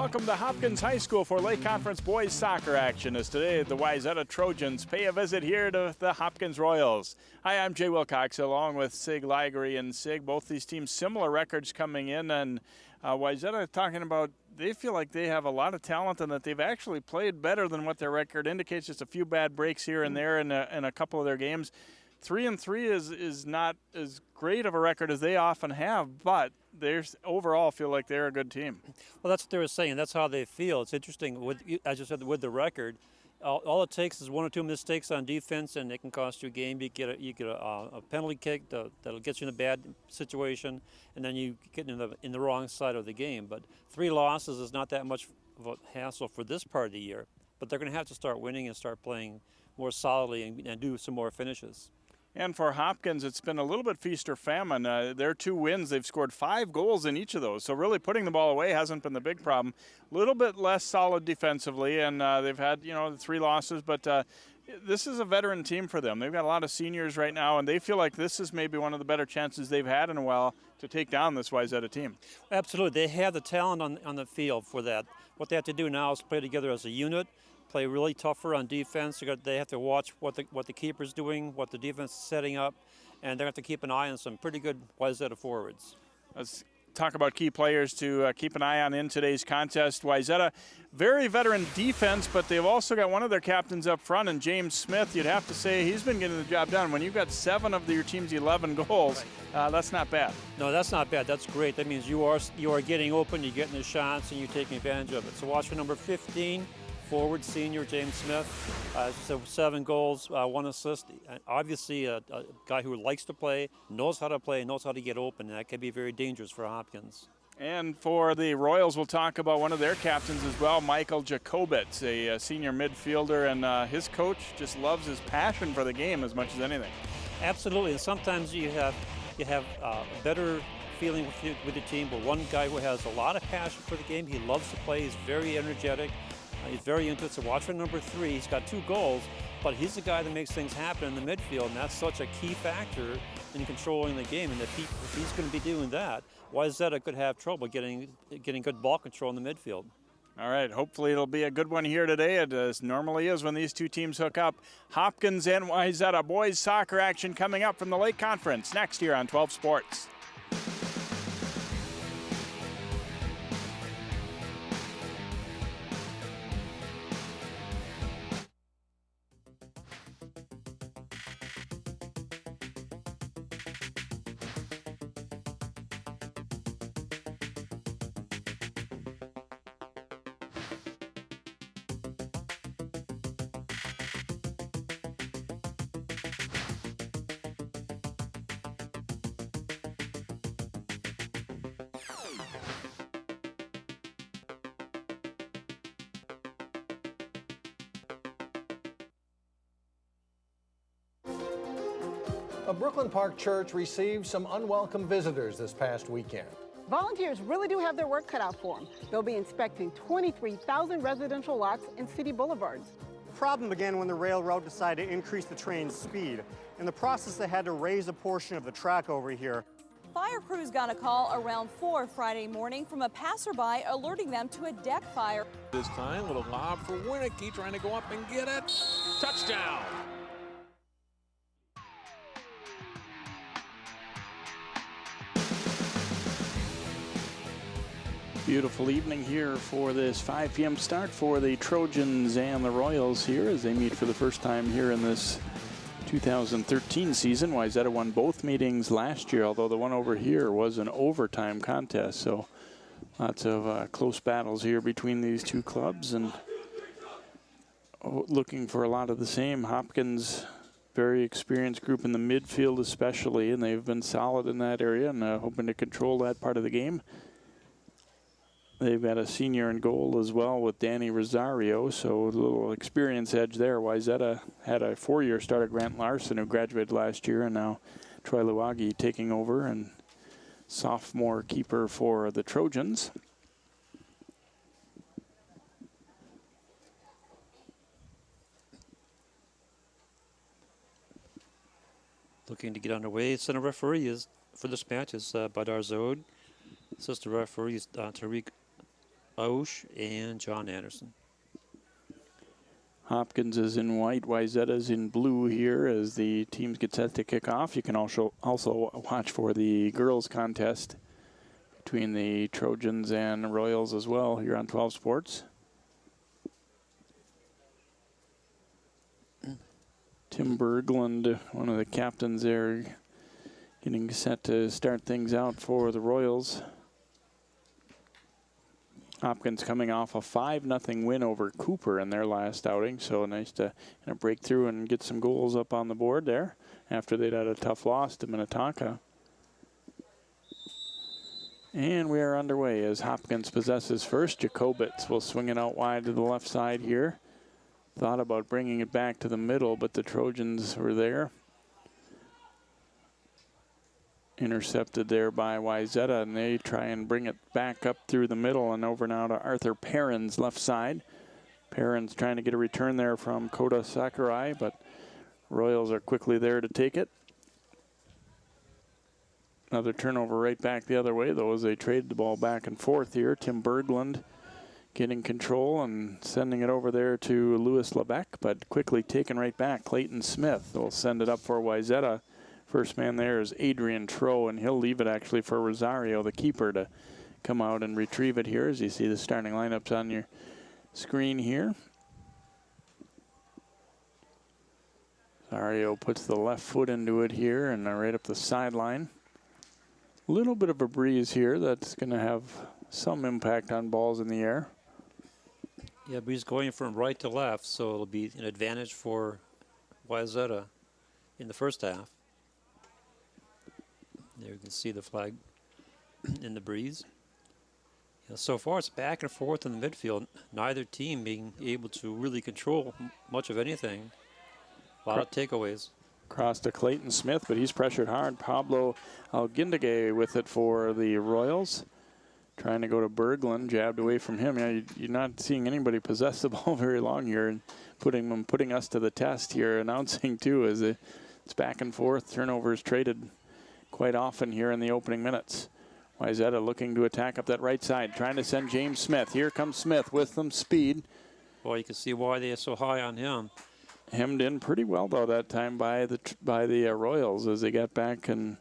Welcome to Hopkins High School for Lake Conference boys soccer action, as today the Wayzata Trojans pay a visit here to the Hopkins Royals. Hi, I'm Jay Wilcox along with Sig Ligery and Sig. Both these teams similar records coming in, and Wayzata talking about they feel like they have a lot of talent and that they've actually played better than what their record indicates. Just a few bad breaks here and there in a couple of their games. 3-3 is not as great of a record as they often have, but they overall feel like they're a good team. Well, that's what they were saying. That's how they feel. It's interesting, as you said, with the record, all it takes is one or two mistakes on defense, and it can cost you a game. You get a penalty kick that'll get you in a bad situation, and then you get in the wrong side of the game. But 3 losses is not that much of a hassle for this part of the year. But they're going to have to start winning and start playing more solidly and do some more finishes. And for Hopkins, it's been a little bit feast or famine. Their 2 wins, they've scored 5 goals in each of those. So really putting the ball away hasn't been the big problem. A little bit less solid defensively, and they've had, the 3 losses. But this is a veteran team for them. They've got a lot of seniors right now, and they feel like this is maybe one of the better chances they've had in a while to take down this Wayzata team. Absolutely. They have the talent on the field for that. What they have to do now is play together as a unit, play really tougher on defense. They have to watch what the keeper's doing, what the defense is setting up, and they have to keep an eye on some pretty good Wayzata forwards. Let's talk about key players to keep an eye on in today's contest. Wayzata, very veteran defense, but they've also got one of their captains up front, and James Smith. You'd have to say he's been getting the job done. When you've got 7 of your team's 11 goals, that's not bad. No, that's not bad. That's great. That means you are getting open, you're getting the shots, and you're taking advantage of it. So watch for number 15. Forward senior James Smith, 7 goals, 1 assist. Obviously a guy who likes to play, knows how to get open, and that can be very dangerous for Hopkins. And for the Royals, we'll talk about one of their captains as well, Michael Jacobitz, a senior midfielder, and his coach just loves his passion for the game as much as anything. Absolutely, and sometimes you have a better feeling with the team, but one guy who has a lot of passion for the game, he loves to play, he's very energetic. He's very into it, so watch for number 3. He's got 2 goals, but he's the guy that makes things happen in the midfield, and that's such a key factor in controlling the game. And if he's going to be doing that, Wayzata could have trouble getting good ball control in the midfield. All right, hopefully it'll be a good one here today. It normally is when these 2 teams hook up. Hopkins and Wayzata boys soccer action coming up from the Lake Conference next year on 12 Sports. A Brooklyn Park church received some unwelcome visitors this past weekend. Volunteers really do have their work cut out for them. They'll be inspecting 23,000 residential lots and city boulevards. The problem began when the railroad decided to increase the train's speed. In the process, they had to raise a portion of the track over here. Fire crews got a call around 4 Friday morning from a passerby alerting them to a deck fire. This time, little lob for Winnicky, trying to go up and get it. Touchdown! Beautiful evening here for this 5 p.m. start for the Trojans and the Royals here as they meet for the first time here in this 2013 season. Wayzata won both meetings last year, although the one over here was an overtime contest. So lots of close battles here between these 2 clubs, and looking for a lot of the same. Hopkins, very experienced group in the midfield especially, and they've been solid in that area and hoping to control that part of the game. They've got a senior in goal as well with Danny Rosario, so a little experience edge there. Wayzata had a 4-year starter, Grant Larson, who graduated last year, and now Troy Luagi taking over, and sophomore keeper for the Trojans. Looking to get underway. Center referee for this match is Badar Zode. Assistant referee is Tariq Ausch, and John Anderson. Hopkins is in white, Wayzata's in blue here as the teams get set to kick off. You can also watch for the girls contest between the Trojans and Royals as well here on 12 Sports. Tim Berglund, one of the captains there, getting set to start things out for the Royals. Hopkins coming off a 5-0 win over Cooper in their last outing, so nice to break through and get some goals up on the board there after they'd had a tough loss to Minnetonka. And we are underway as Hopkins possesses first. Jacobitz will swing it out wide to the left side here. Thought about bringing it back to the middle, but the Trojans were there. Intercepted there by Wayzata, and they try and bring it back up through the middle and over now to Arthur Perrin's left side. Perrin's trying to get a return there from Kota Sakurai, but Royals are quickly there to take it. Another turnover right back the other way, though, as they trade the ball back and forth here. Tim Berglund getting control and sending it over there to Louis Lebec, but quickly taken right back. Clayton Smith will send it up for Wayzata. First man there is Adrian Tro, and he'll leave it actually for Rosario, the keeper, to come out and retrieve it here, as you see the starting lineups on your screen here. Rosario puts the left foot into it here and right up the sideline. A little bit of a breeze here that's going to have some impact on balls in the air. Yeah, breeze going from right to left, so it'll be an advantage for Wayzata in the first half. There you can see the flag in the breeze. So far it's back and forth in the midfield. Neither team being able to really control much of anything. A lot of takeaways. Cross to Clayton Smith, but he's pressured hard. Pablo Alguindague with it for the Royals. Trying to go to Berglund, jabbed away from him. Yeah, you're not seeing anybody possess the ball very long here, and putting us to the test here. Announcing too, as it's back and forth. Turnovers traded quite often here in the opening minutes. Wayzata looking to attack up that right side, trying to send James Smith. Here comes Smith with some speed. Well, you can see why they are so high on him. Hemmed in pretty well though that time by the Royals as they got back, and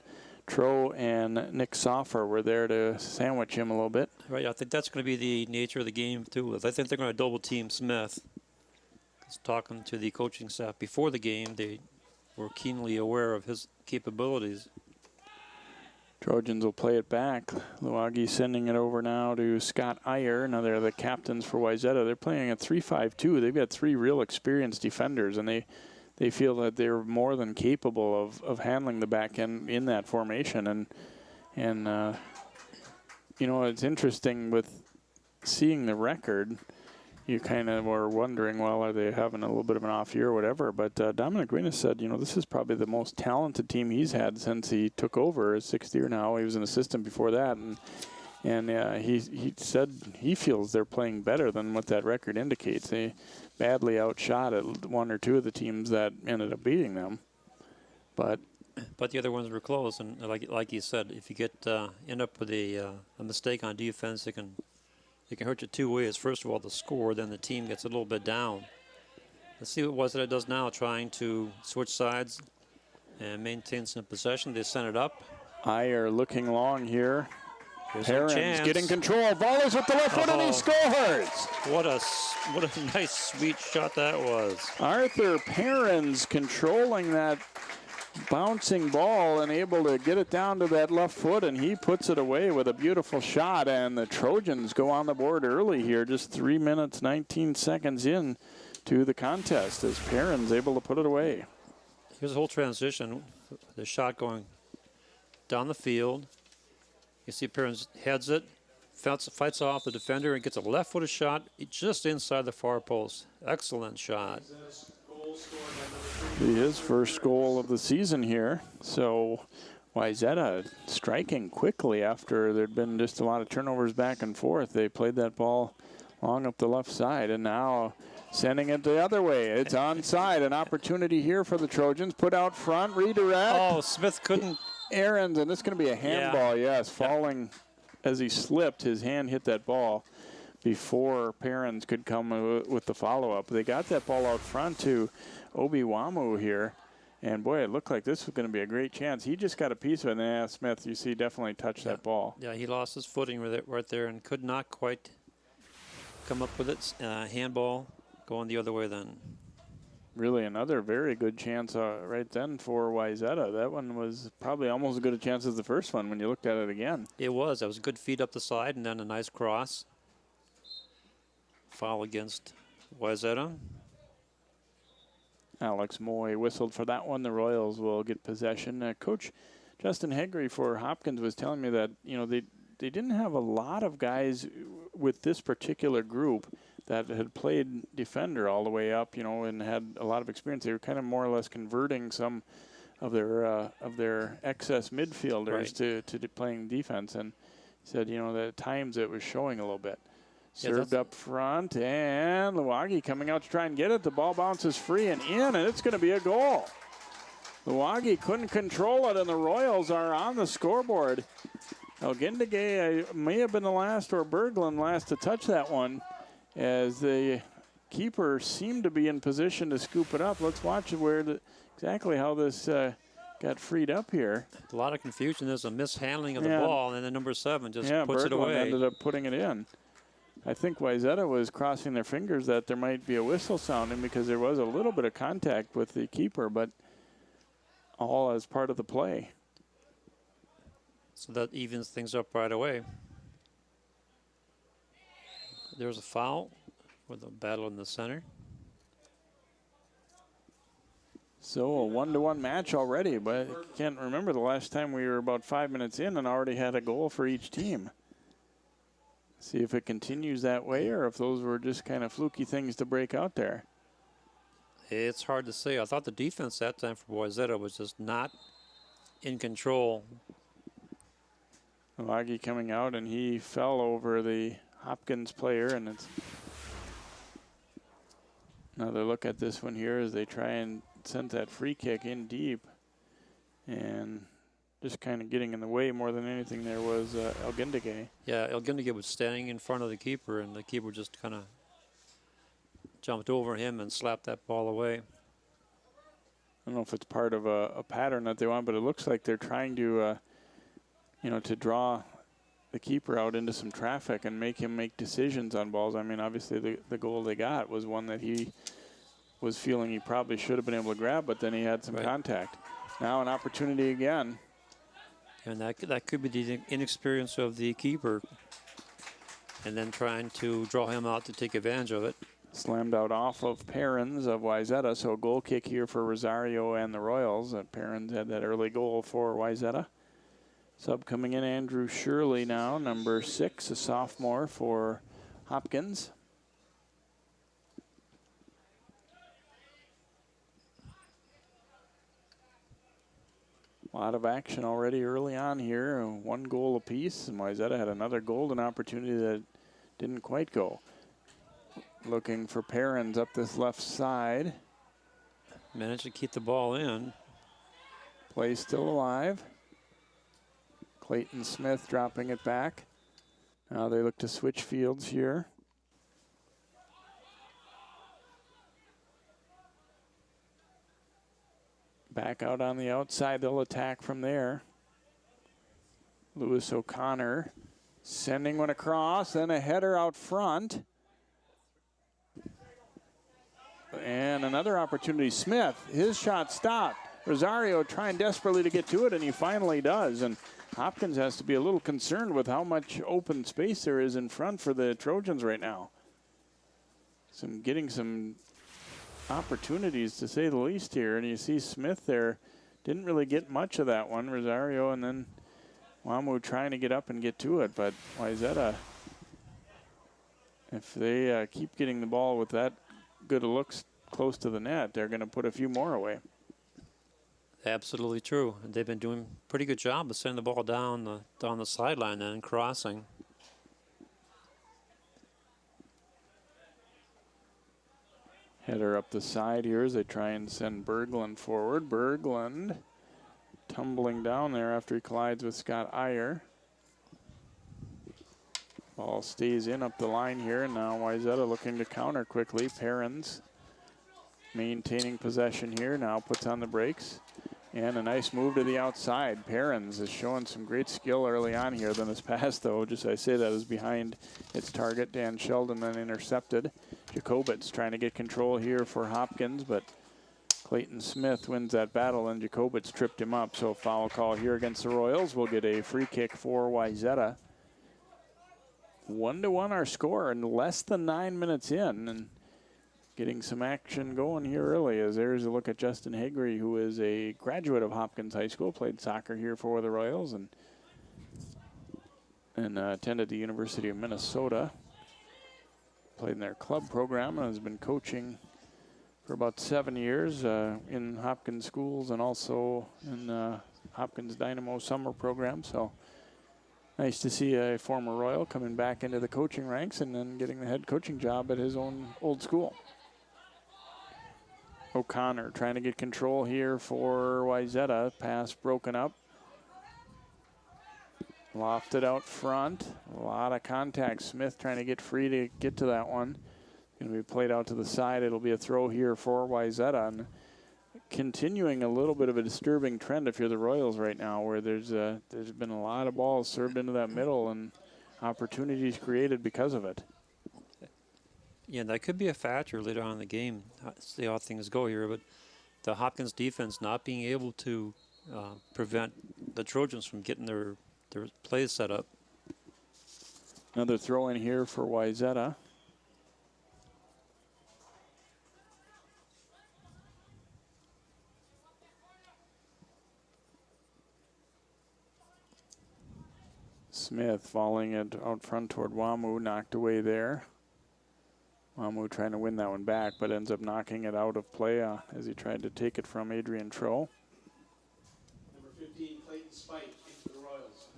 Tro and Nick Soffer were there to sandwich him a little bit. Right, I think that's going to be the nature of the game too. I think they're going to double team Smith. Talking to the coaching staff before the game, they were keenly aware of his capabilities. Trojans will play it back. Luagi sending it over now to Scott Iyer. Now they're the captains for Wayzata. They're playing a 3-5-2. They've got three real experienced defenders, and they feel that they're more than capable of handling the back end in that formation. And you know, it's interesting with seeing the record. You kind of were wondering, well, are they having a little bit of an off year or whatever? But Dominic Guinness said, you know, this is probably the most talented team he's had since he took over. His 6th year now. He was an assistant before that. And he said he feels they're playing better than what that record indicates. They badly outshot at one or two of the teams that ended up beating them. But the other ones were close. And like you said, if you end up with a mistake on defense, it can hurt you two ways. First of all, the score, then the team gets a little bit down. Let's see what Wayzata does now, trying to switch sides and maintain some possession. They sent it up. Iyer looking long here. Perrin's getting control. Volleys with the left foot, and he scores. What a nice, sweet shot that was. Arthur Perrin's controlling that bouncing ball and able to get it down to that left foot, and he puts it away with a beautiful shot. And the Trojans go on the board early here, just 3 minutes, 19 seconds in to the contest, as Perrin's able to put it away. Here's the whole transition. The shot going down the field. You see Perrin's heads it, fights off the defender, and gets a left-footed shot just inside the far post. Excellent shot. His first goal of the season here. So Wayzata striking quickly after there'd been just a lot of turnovers back and forth. They played that ball long up the left side, and now sending it the other way. It's onside. An opportunity here for the Trojans. Put out front, redirect. Oh, Smith couldn't. Aaron's, and this is going to be a handball, yes. Falling as he slipped, his hand hit that ball. before Perrins could come with the follow-up. They got that ball out front to Obi-Wamu here. And, boy, it looked like this was going to be a great chance. He just got a piece of it. And Smith, you see, definitely touched that ball. Yeah, he lost his footing with it right there and could not quite come up with it. Handball going the other way then. Really another very good chance right then for Wayzata. That one was probably almost as good a chance as the first one when you looked at it again. It was. That was a good feed up the side and then a nice cross. Foul against Wayzata. Alex Moy whistled for that one. The Royals will get possession. Coach Justin Hegry for Hopkins was telling me that, you know, they didn't have a lot of guys with this particular group that had played defender all the way up, you know, and had a lot of experience. They were kind of more or less converting some of their excess midfielders to playing defense. And he said, you know, that at times it was showing a little bit. Served up front, and Luagi coming out to try and get it. The ball bounces free and in, and it's going to be a goal. Luagi couldn't control it, and the Royals are on the scoreboard. Elgindigay may have been the last, or Berglund last to touch that one, as the keeper seemed to be in position to scoop it up. Let's watch exactly how this got freed up here. A lot of confusion. There's a mishandling of the ball, and then number 7 just puts Berglund it away. Ended up putting it in. I think Wayzata was crossing their fingers that there might be a whistle sounding because there was a little bit of contact with the keeper, but all as part of the play. So that evens things up right away. There's a foul with a battle in the center. So a 1-1 match already, but I can't remember the last time we were about 5 minutes in and already had a goal for each team. See if it continues that way or if those were just kind of fluky things to break out there. It's hard to say. I thought the defense that time for Wayzata was just not in control. Luagi coming out, and he fell over the Hopkins player, and it's another look at this one here as they try and send that free kick in deep. And just kind of getting in the way more than anything there was Elgindigay. Yeah, Elgindigay was standing in front of the keeper, and the keeper just kind of jumped over him and slapped that ball away. I don't know if it's part of a pattern that they want, but it looks like they're trying to, to draw the keeper out into some traffic and make him make decisions on balls. I mean, obviously the goal they got was one that he was feeling he probably should have been able to grab, but then he had some contact. Now an opportunity again. And that could be the inexperience of the keeper, and then trying to draw him out to take advantage of it. Slammed out off of Perrins of Wayzata, so a goal kick here for Rosario and the Royals. Perrins had that early goal for Wayzata. Sub coming in, Andrew Shirley now, number 6, a sophomore for Hopkins. A lot of action already early on here. 1 goal apiece, and Wayzata had another golden opportunity that didn't quite go. Looking for Perrins up this left side. Managed to keep the ball in. Play still alive. Clayton Smith dropping it back. Now they look to switch fields here. Back out on the outside, they'll attack from there. Lewis O'Connor sending one across, and a header out front. And another opportunity. Smith, his shot stopped. Rosario trying desperately to get to it, and he finally does. And Hopkins has to be a little concerned with how much open space there is in front for the Trojans right now. Getting some opportunities, to say the least, here. And you see Smith there didn't really get much of that one. Rosario and then Wamu trying to get up and get to it. But Wayzata, if they keep getting the ball with that good looks close to the net, they're going to put a few more away. Absolutely true. And they've been doing a pretty good job of sending the ball down the sideline and crossing. Header up the side here as they try and send Berglund forward. Berglund tumbling down there after he collides with Scott Iyer. Ball stays in up the line here, and now Wayzata looking to counter quickly. Perrins maintaining possession here, now puts on the brakes. And a nice move to the outside. Perrins is showing some great skill early on here. Then this pass, though, just I say that, is behind its target. Dan Sheldon then intercepted. Jacobitz trying to get control here for Hopkins, but Clayton Smith wins that battle, and Jacobitz tripped him up. So foul call here against the Royals. We'll get a free kick for Wayzata. 1-1 our score, and less than 9 minutes in. And getting some action going here early, as there's a look at Justin Hagry, who is a graduate of Hopkins High School, played soccer here for the Royals, and attended the University of Minnesota. Played in their club program and has been coaching for about 7 years in Hopkins schools and also in Hopkins Dynamo summer program. So nice to see a former Royal coming back into the coaching ranks and then getting the head coaching job at his own old school. O'Connor trying to get control here for Wayzata. Pass broken up. Lofted out front. A lot of contact. Smith trying to get free to get to that one. Going to be played out to the side. It'll be a throw here for Wayzata. And continuing a little bit of a disturbing trend if you're the Royals right now, where there's been a lot of balls served into that middle and opportunities created because of it. Yeah, that could be a factor later on in the game. See how things go here, but the Hopkins defense not being able to prevent the Trojans from getting their plays set up. Another throw in here for Wayzata. Smith falling it out front toward Wamu, knocked away there. Wamu trying to win that one back, but ends up knocking it out of play as he tried to take it from Adrian Troll. Number 15, Clayton Spike, into the Royals.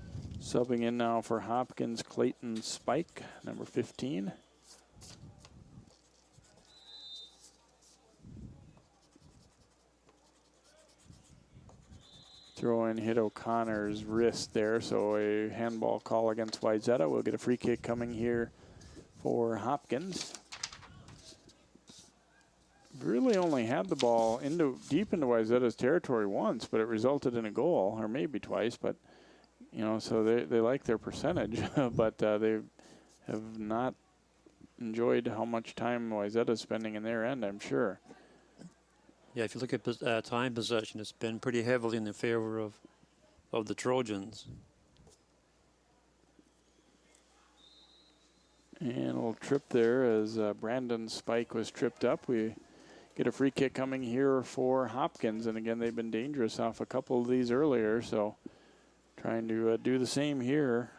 Subbing in now for Hopkins, Clayton Spike, number 15. Throw in hit O'Connor's wrist there, so a handball call against Wayzata. We'll get a free kick coming here for Hopkins. Really only had the ball deep into Wayzata's territory once, but it resulted in a goal, or maybe twice. But so they like their percentage, but they have not enjoyed how much time Wayzata's spending in their end, I'm sure. Yeah, if you look at time possession, it's been pretty heavily in the favor of the Trojans. And a little trip there as Brandon Spike was tripped up. We get a free kick coming here for Hopkins. And again, they've been dangerous off a couple of these earlier, so trying to do the same here.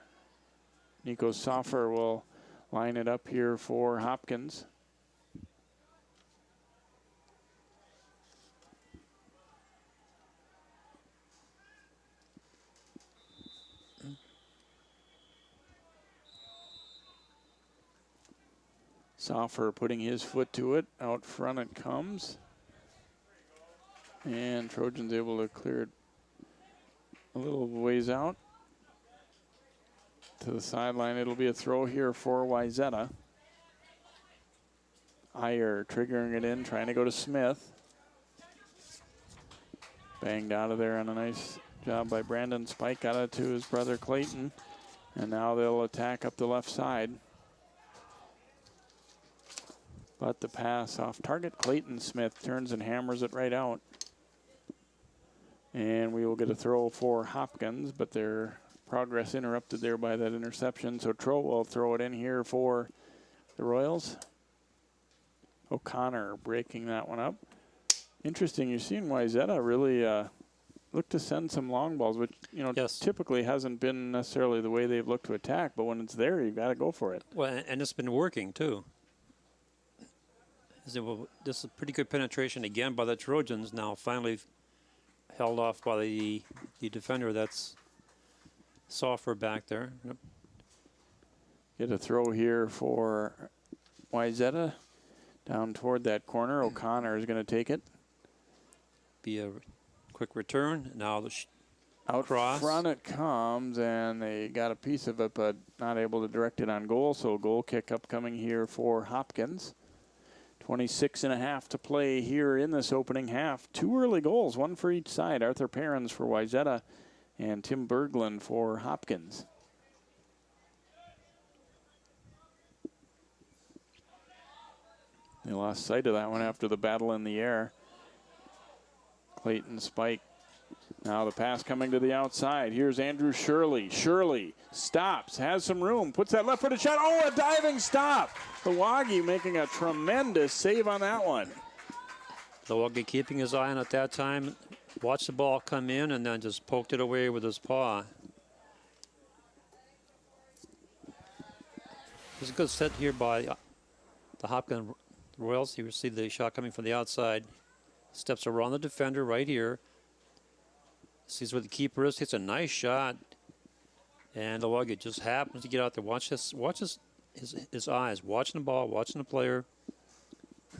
Nico Soffer will line it up here for Hopkins. Soffer putting his foot to it. Out front it comes. And Trojans able to clear it a little ways out. To the sideline, it'll be a throw here for Wayzata. Iyer triggering it in, trying to go to Smith. Banged out of there on a nice job by Brandon Spike. Got it to his brother Clayton. And now they'll attack up the left side. But the pass off target. Clayton Smith turns and hammers it right out. And we will get a throw for Hopkins, but their progress interrupted there by that interception. So Troll will throw it in here for the Royals. O'Connor breaking that one up. Interesting, you're seeing Wayzata really look to send some long balls, which yes, typically hasn't been necessarily the way they've looked to attack, but when it's there, you've got to go for it. Well, and it's been working too. This is pretty good penetration again by the Trojans. Now finally held off by the defender. That's Soffer back there. Yep. Get a throw here for Wayzata down toward that corner. O'Connor is going to take it. Be a quick return. Now Out cross. front it comes, and they got a piece of it, but not able to direct it on goal. So goal kick upcoming here for Hopkins. 26.5 to play here in this opening half. 2 early goals, 1 for each side. Arthur Perrins for Wayzata and Tim Berglund for Hopkins. They lost sight of that one after the battle in the air. Clayton Spike. Now the pass coming to the outside. Here's Andrew Shirley. Shirley stops, has some room, puts that left-footed shot. Oh, a diving stop. The Waggy making a tremendous save on that one. The Waggy keeping his eye on it at that time. Watched the ball come in and then just poked it away with his paw. There's a good set here by the Hopkins Royals. You see the shot coming from the outside. Steps around the defender right here. Sees where the keeper is. Hits a nice shot. And the Waggy just happens to get out there. Watch his eyes. Watching the ball, watching the player.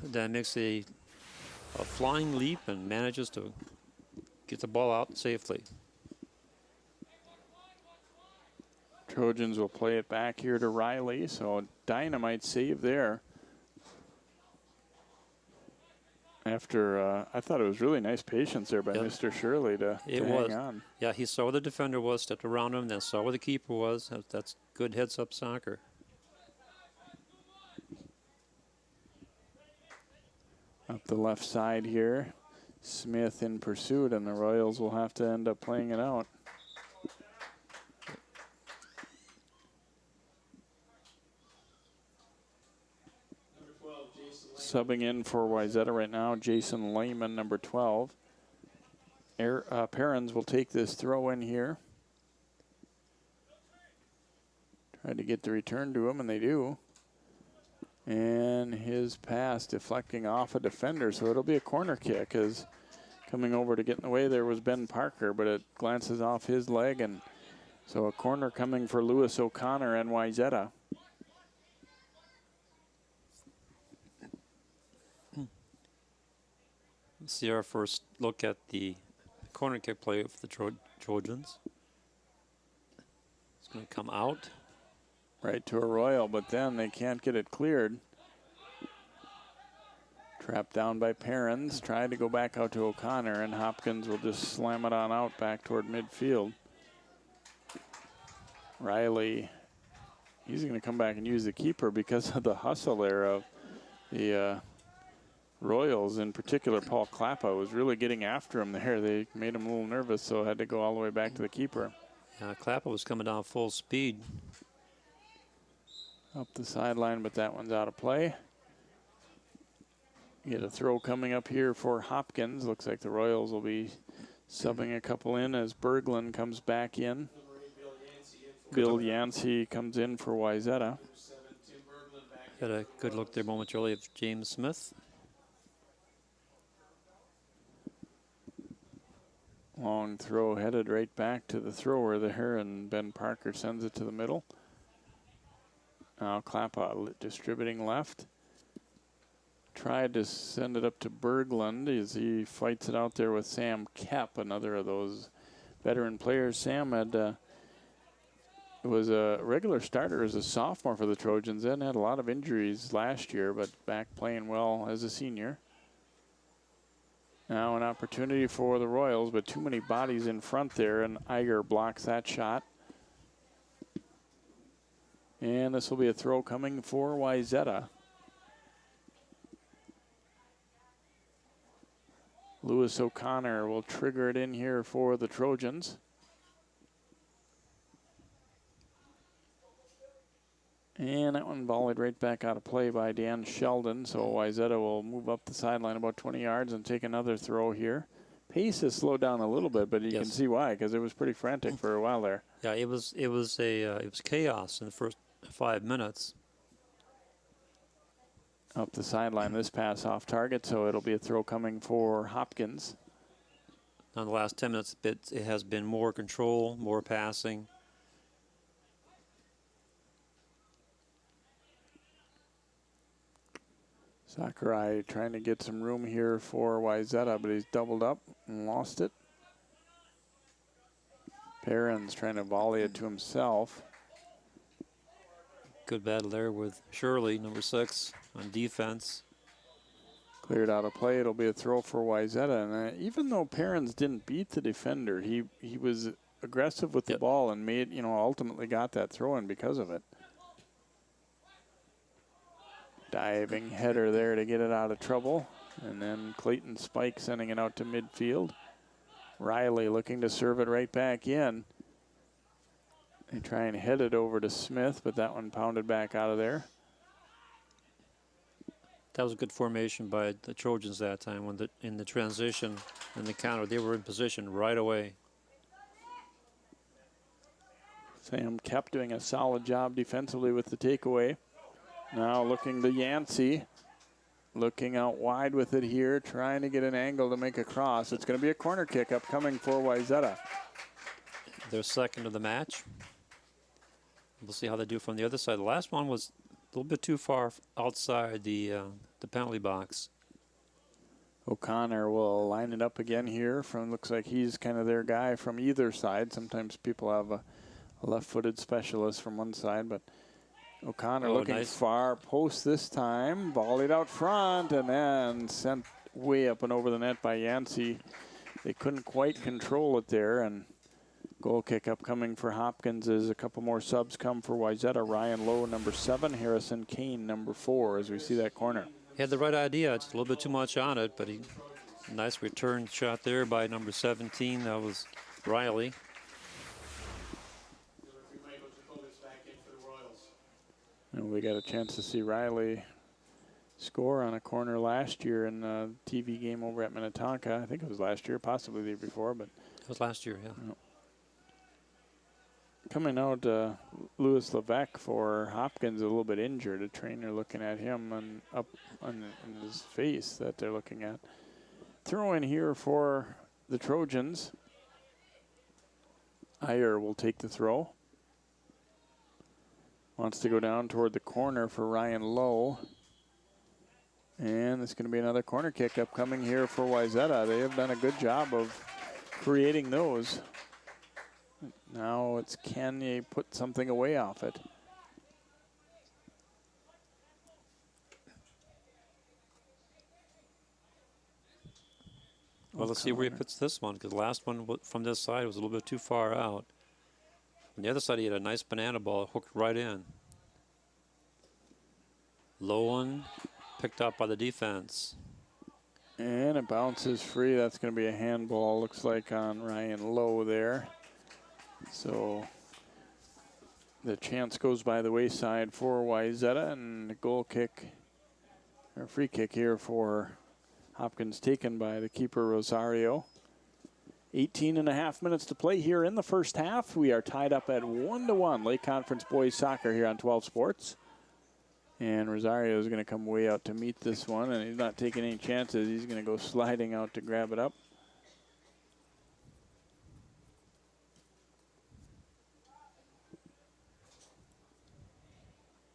Then makes a flying leap and manages to get the ball out safely. Trojans will play it back here to Riley. So dynamite save there. After, I thought it was really nice patience there by Mr. Shirley to hang on. Yeah, he saw where the defender was, stepped around him, then saw where the keeper was. That's good heads-up soccer. Up the left side here, Smith in pursuit, and the Royals will have to end up playing it out. Subbing in for Wayzata right now, Jason Lehman, number 12. Perrins will take this throw in here. Try to get the return to him, and they do. And his pass deflecting off a defender, so it'll be a corner kick. As coming over to get in the way there was Ben Parker, but it glances off his leg, and so a corner coming for Lewis O'Connor and Wayzata. See our first look at the corner kick play of the Trojans. It's going to come out. Right to a Royal, but then they can't get it cleared. Trapped down by Perrins. Tried to go back out to O'Connor, and Hopkins will just slam it on out back toward midfield. Riley, he's going to come back and use the keeper because of the hustle there of the Royals, in particular Paul Klappa, was really getting after him there. They made him a little nervous, so had to go all the way back to the keeper. Yeah, Klappa was coming down full speed. Up the sideline, but that one's out of play. Get a throw coming up here for Hopkins. Looks like the Royals will be subbing a couple in as Berglund comes back in. Bill Yancey comes in for Wayzata. Had a good look there momentarily of James Smith. Long throw headed right back to the thrower there, and Ben Parker sends it to the middle. Now Klappa distributing left. Tried to send it up to Berglund as he fights it out there with Sam Kep, another of those veteran players. Sam had was a regular starter as a sophomore for the Trojans, and had a lot of injuries last year, but back playing well as a senior. Now an opportunity for the Royals, but too many bodies in front there, and Iger blocks that shot. And this will be a throw coming for Wayzata. Lewis O'Connor will trigger it in here for the Trojans. And that one volleyed right back out of play by Dan Sheldon. So Wayzata will move up the sideline about 20 yards and take another throw here. Pace has slowed down a little bit, but you can see why, because it was pretty frantic for a while there. Yeah, it was chaos in the first 5 minutes. Up the sideline, this pass off target, so it'll be a throw coming for Hopkins. On the last 10 minutes, it has been more control, more passing. Sakurai trying to get some room here for Wayzata, but he's doubled up and lost it. Perrin's trying to volley it to himself. Good battle there with Shirley, number 6, on defense. Cleared out of play. It'll be a throw for Wayzata. And even though Perrins didn't beat the defender, he was aggressive with the ball and made, ultimately got that throw in because of it. Diving header there to get it out of trouble. And then Clayton Spike sending it out to midfield. Riley looking to serve it right back in. They try and head it over to Smith, but that one pounded back out of there. That was a good formation by the Trojans that time when in the transition and the counter, they were in position right away. Sam kept doing a solid job defensively with the takeaway. Now looking to Yancey. Looking out wide with it here, trying to get an angle to make a cross. It's going to be a corner kick upcoming for Wayzata. Their second of the match. We'll see how they do from the other side. The last one was a little bit too far outside the penalty box. O'Connor will line it up again here. Looks like he's kind of their guy from either side. Sometimes people have a left-footed specialist from one side, but O'Connor looking far post this time. Volleyed out front and then sent way up and over the net by Yancey. They couldn't quite control it there, and goal kick upcoming for Hopkins as a couple more subs come for Wayzata. Ryan Lowe, number 7. Harrison Kane, number 4, as we see that corner. He had the right idea. It's a little bit too much on it, but nice return shot there by number 17. That was Riley. And we got a chance to see Riley score on a corner last year in a TV game over at Minnetonka. I think it was last year, possibly the year before, but it was last year, yeah. Coming out, Louis Levesque for Hopkins, a little bit injured. A trainer looking at him and up in his face that they're looking at. Throw in here for the Trojans. Iyer will take the throw. Wants to go down toward the corner for Ryan Lowe. And it's going to be another corner kick upcoming here for Wayzata. They have done a good job of creating those. Now it's can they put something away off it? Well, let's see where he puts this one, because the last one from this side was a little bit too far out. On the other side, he had a nice banana ball hooked right in. Low one, picked up by the defense. And it bounces free. That's going to be a handball, looks like, on Ryan Lowe there. So the chance goes by the wayside for Wayzata, and the goal kick, or free kick here for Hopkins taken by the keeper, Rosario. 18.5 minutes to play here in the first half. We are tied up at 1-1. Lake Conference boys soccer here on 12 Sports. And Rosario is going to come way out to meet this one, and he's not taking any chances. He's going to go sliding out to grab it up.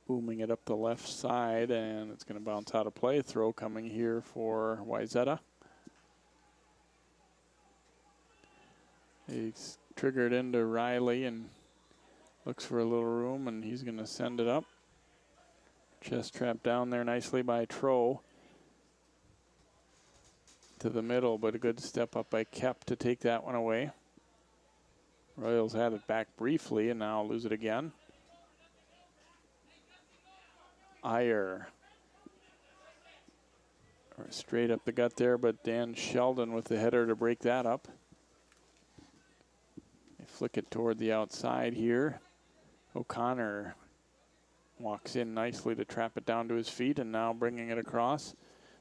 Booming it up the left side, and it's going to bounce out of play. Throw coming here for Wayzata. He's triggered into Riley and looks for a little room, and he's going to send it up. Chest trap down there nicely by Tro. To the middle, but a good step up by Kep to take that one away. Royals had it back briefly and now lose it again. Iyer. Straight up the gut there, but Dan Sheldon with the header to break that up. They flick it toward the outside here. O'Connor walks in nicely to trap it down to his feet, and now bringing it across.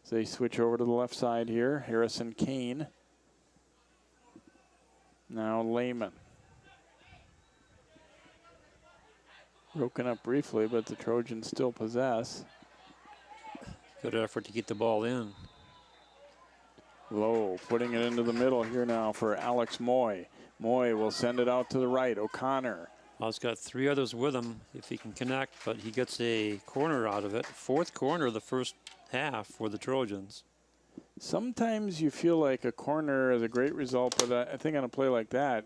So they switch over to the left side here. Harrison Kane. Now Lehman. Broken up briefly, but the Trojans still possess. Good effort to get the ball in. Lowe putting it into the middle here now for Alex Moy. Moy will send it out to the right. O'Connor. Well, he's got 3 others with him if he can connect, but he gets a corner out of it. 4th corner of the first half for the Trojans. sometimes you feel like a corner is a great result, but I think on a play like that,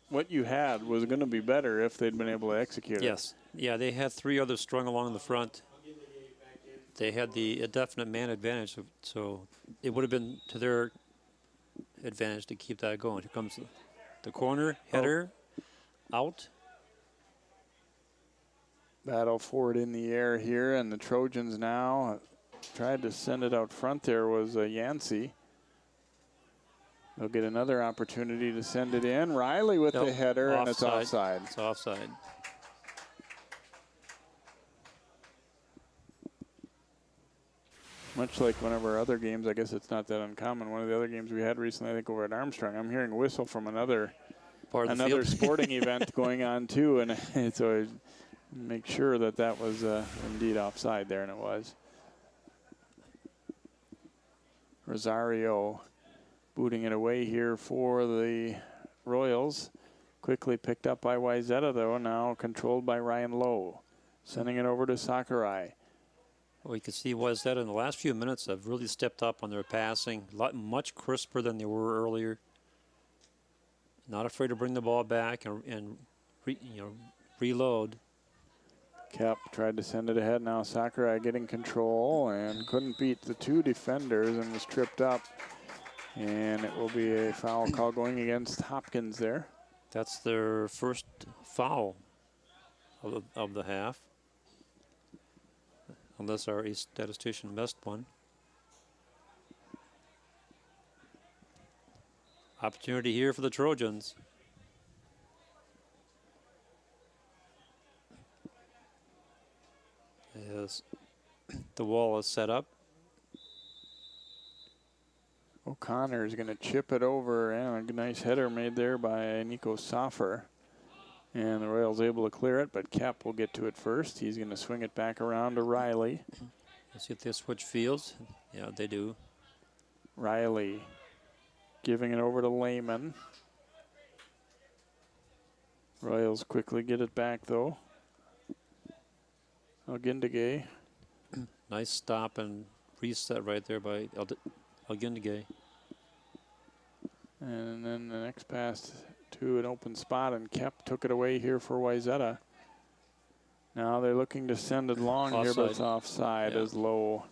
what you had was going to be better if they'd been able to execute it. Yes. Yeah, they had 3 others strung along the front. They had a definite man advantage, so it would have been to their advantage to keep that going. Here comes the corner, header, out. Battle for it in the air here, and the Trojans now tried to send it out front. There was Yancey. They'll get another opportunity to send it in. Riley with the header, and it's offside. It's offside. Much like one of our other games, I guess it's not that uncommon. One of the other games we had recently, I think over at Armstrong, I'm hearing a whistle from another sporting event going on too, and so I make sure that was indeed offside there, and it was. Rosario booting it away here for the Royals. Quickly picked up by Wayzata, though, now controlled by Ryan Lowe. Sending it over to Sakurai. Well, you can see Wayzata in the last few minutes have really stepped up on their passing, much crisper than they were earlier. Not afraid to bring the ball back and reload. Kep tried to send it ahead. Now Sakurai getting control and couldn't beat the 2 defenders and was tripped up. And it will be a foul call going against Hopkins there. That's their first foul of the half. Unless our statistician missed one. Opportunity here for the Trojans. As the wall is set up. O'Connor is going to chip it over, and a nice header made there by Nico Soffer. And the Royals able to clear it, but Kep will get to it first. He's going to swing it back around to Riley. Let's see if they switch fields. Yeah, they do. Riley giving it over to Lehman. Royals quickly get it back, though. Algindigay. Nice stop and reset right there by Algindigay. And then the next pass to an open spot, and Kep took it away here for Wayzata. Now they're looking to send it long here, but it's offside as Lowe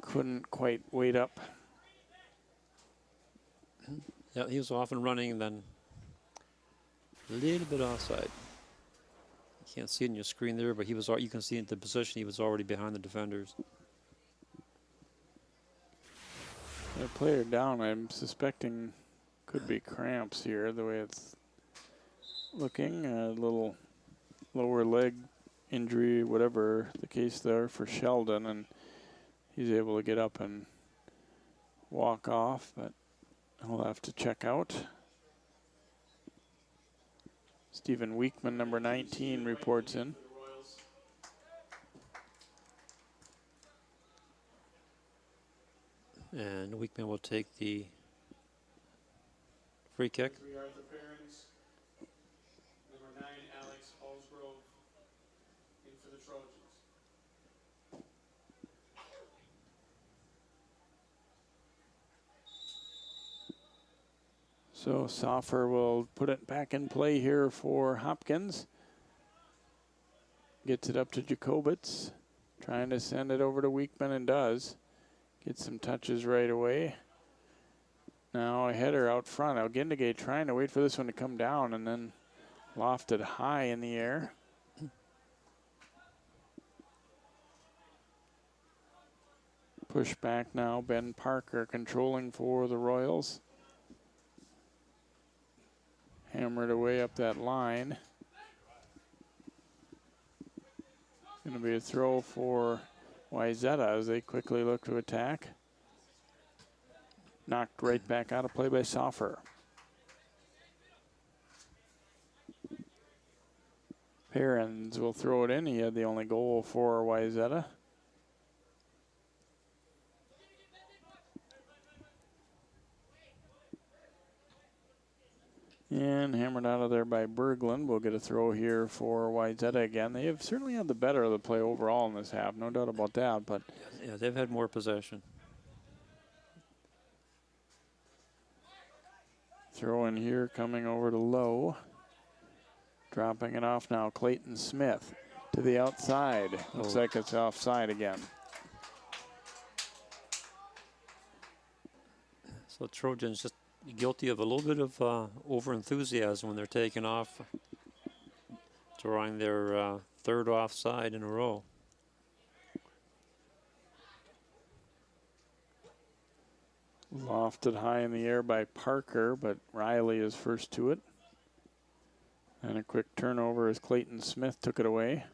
couldn't quite wait up. Yeah, he was off and running, and then a little bit offside. You can't see it on your screen there, but you can see in the position he was already behind the defenders. The player down, I'm suspecting, could be cramps here, the way it's looking. A little lower leg injury, whatever the case there for Sheldon, and he's able to get up and walk off, but he'll have to check out. Stephen Weekman, number 19, reports in. And Weekman will take the free kick. Number 9, Alex Hallsgrove, in for the Trojans. So Soffer will put it back in play here for Hopkins. Gets it up to Jacobitz. Trying to send it over to Weekman, and does. Gets some touches right away. Now a header out front. Algindigay trying to wait for this one to come down, and then lofted high in the air. Push back now. Ben Parker controlling for the Royals. Hammered away up that line. Going to be a throw for Wayzata as they quickly look to attack. Knocked right back out of play by Soffer. Perrins will throw it in. He had the only goal for Wayzata. And hammered out of there by Berglund. We'll get a throw here for Wayzata again. They have certainly had the better of the play overall in this half, no doubt about that. But yeah, they've had more possession. Throw in here coming over to low. Dropping it off now, Clayton Smith to the outside. Looks like it's offside again. So Trojans just guilty of a little bit of over-enthusiasm when they're taking off, drawing their third offside in a row. Lofted high in the air by Parker, but Riley is first to it. And a quick turnover as Clayton Smith took it away.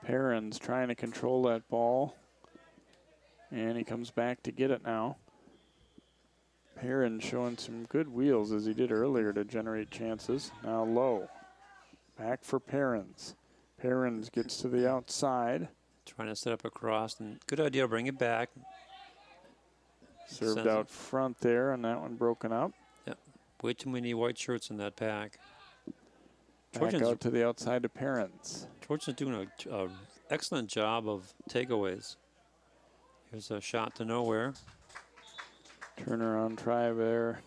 Perrins trying to control that ball. And he comes back to get it now. Perrins showing some good wheels as he did earlier to generate chances. Now low. Back for Perrins. Perrins gets to the outside. Trying to set up a cross, and good idea, bring it back. Served out front there, and that one broken up. Yep. Way too many white shirts in that pack. Back out to the outside to Perrins. Trojans doing an excellent job of takeaways. Here's a shot to nowhere. Turnaround try there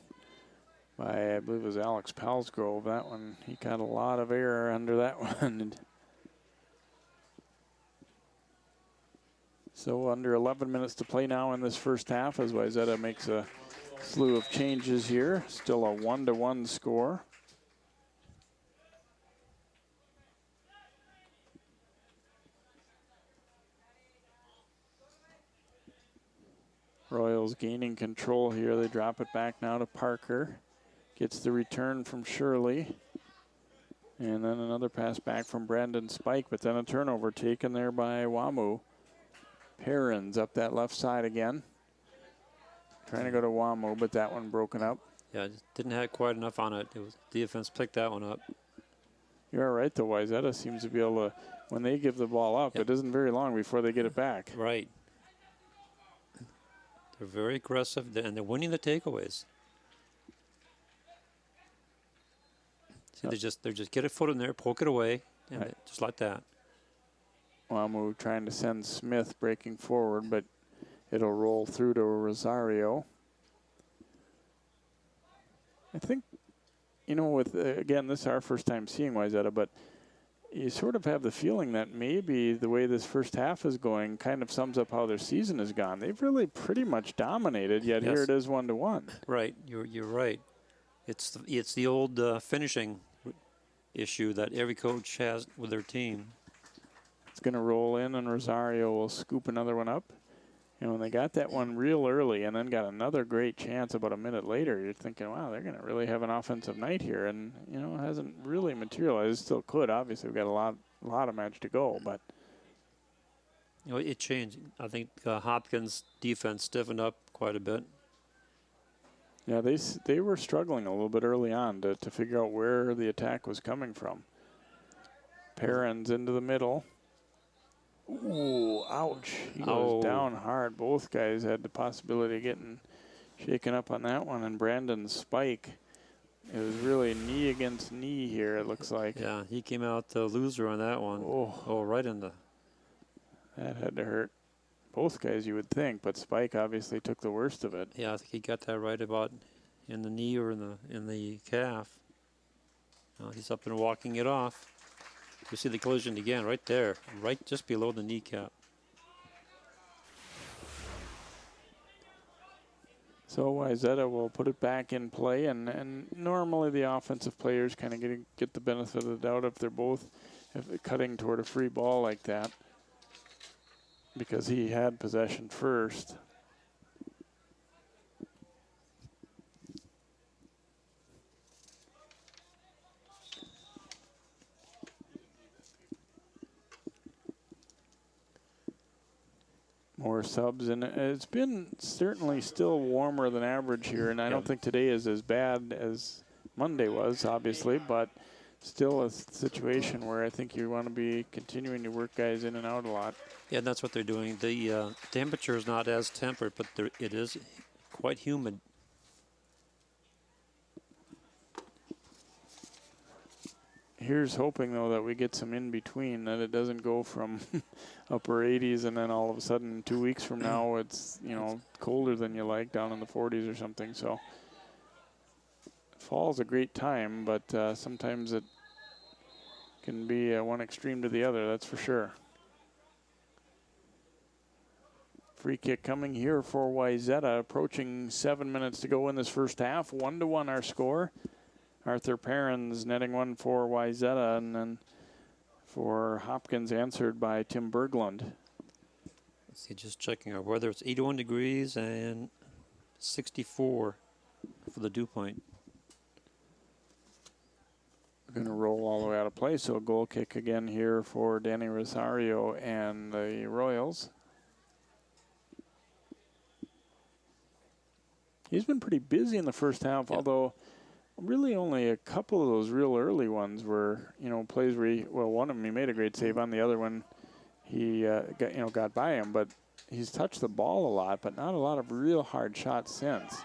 by, I believe it was Alex Palsgrove. That one, he got a lot of air under that one. So under 11 minutes to play now in this first half as Wayzata makes a slew of changes here. Still a 1-1 score. Royals gaining control here. They drop it back now to Parker. Gets the return from Shirley. And then another pass back from Brandon Spike, but then a turnover taken there by Wamu. Perrins up that left side again. Trying to go to Wamu, but that one broken up. Yeah, just didn't have quite enough on it. It was defense picked that one up. You're right, though. Wayzata seems to be able to, when they give the ball up, it isn't very long before they get it back. Right. They're very aggressive, and they're winning the takeaways. See, they just get a foot in there, poke it away, and just like that. Wamu trying to send Smith breaking forward, but it'll roll through to Rosario. I think, you know, with, again, this is our first time seeing Wayzata, but you sort of have the feeling that maybe the way this first half is going kind of sums up how their season has gone. They've really pretty much dominated, yet here it is 1-1. Right, you're right. It's the old finishing issue that every coach has with their team. It's going to roll in, and Rosario will scoop another one up. And when they got that one real early and then got another great chance about a minute later, you're thinking, wow, they're going to really have an offensive night here. And, you know, it hasn't really materialized. It still could. Obviously, we've got a lot of match to go. But, you know, it changed. I think Hopkins' defense stiffened up quite a bit. Yeah, they were struggling a little bit early on to figure out where the attack was coming from. Perrins into the middle. Ooh, ouch. He goes down hard. Both guys had the possibility of getting shaken up on that one. And Brandon Spike, it was really knee against knee here, it looks like. Yeah, he came out the loser on that one. Oh, right in the... That had to hurt both guys, you would think, but Spike obviously took the worst of it. Yeah, I think he got that right about in the knee or in the calf. He's up and walking it off. You see the collision again right there, right just below the kneecap. So Wayzata will put it back in play, and normally the offensive players kind of get the benefit of the doubt if they're both cutting toward a free ball like that, because he had possession first. More subs, and it's been certainly still warmer than average here, and I don't think today is as bad as Monday was, obviously, but still a situation where I think you want to be continuing to work guys in and out a lot. Yeah, that's what they're doing. The temperature is not as temperate, but it is quite humid. Here's hoping, though, that we get some in between, that it doesn't go from upper 80s and then all of a sudden 2 weeks from now it's, you know, colder than you like, down in the 40s or something. So fall's a great time, but sometimes it can be one extreme to the other, that's for sure. Free kick coming here for Wayzata, approaching 7 minutes to go in this first half. 1-1 our score. Arthur Perrins netting one for Wayzata, and then for Hopkins answered by Tim Berglund. Let's see, just checking our weather. It's 81 degrees and 64 for the dew point. Going to roll all the way out of play, so a goal kick again here for Danny Rosario and the Royals. He's been pretty busy in the first half, although really only a couple of those real early ones were, plays where one of them he made a great save on, the other one he got by him, but he's touched the ball a lot, but not a lot of real hard shots since.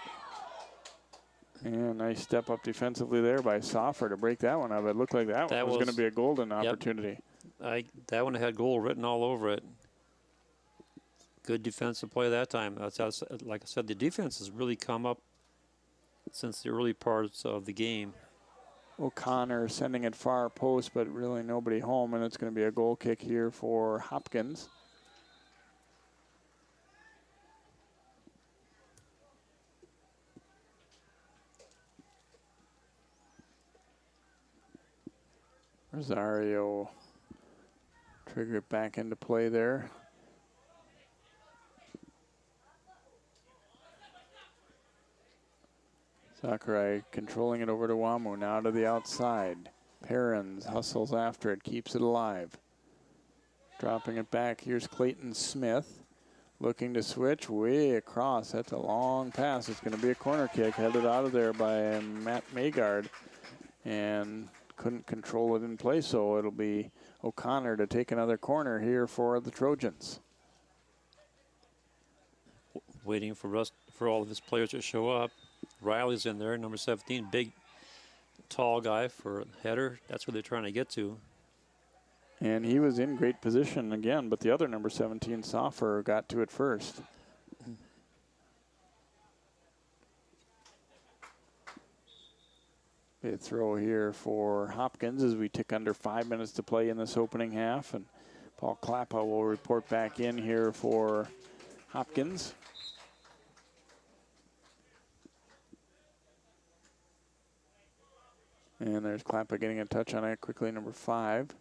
And nice step up defensively there by Soffer to break that one up. It looked like that one was going to be a golden opportunity. That one had goal written all over it. Good defensive play that time. Like I said, the defense has really come up since the early parts of the game. O'Connor sending it far post, but really nobody home, and it's going to be a goal kick here for Hopkins. Rosario trigger it back into play there. Sakurai controlling it over to Wamu, now to the outside. Perrins hustles after it, keeps it alive. Dropping it back, here's Clayton Smith. Looking to switch way across, that's a long pass. It's going to be a corner kick, headed out of there by Matt Magard. And couldn't control it in play, so it'll be O'Connor to take another corner here for the Trojans. Waiting for all of his players to show up. Riley's in there, number 17, big, tall guy for a header. That's where they're trying to get to. And he was in great position again, but the other number 17, Soffer, got to it first. A throw here for Hopkins as we tick under 5 minutes to play in this opening half. And Paul Klappa will report back in here for Hopkins. And there's Klappa getting a touch on it quickly, number 5.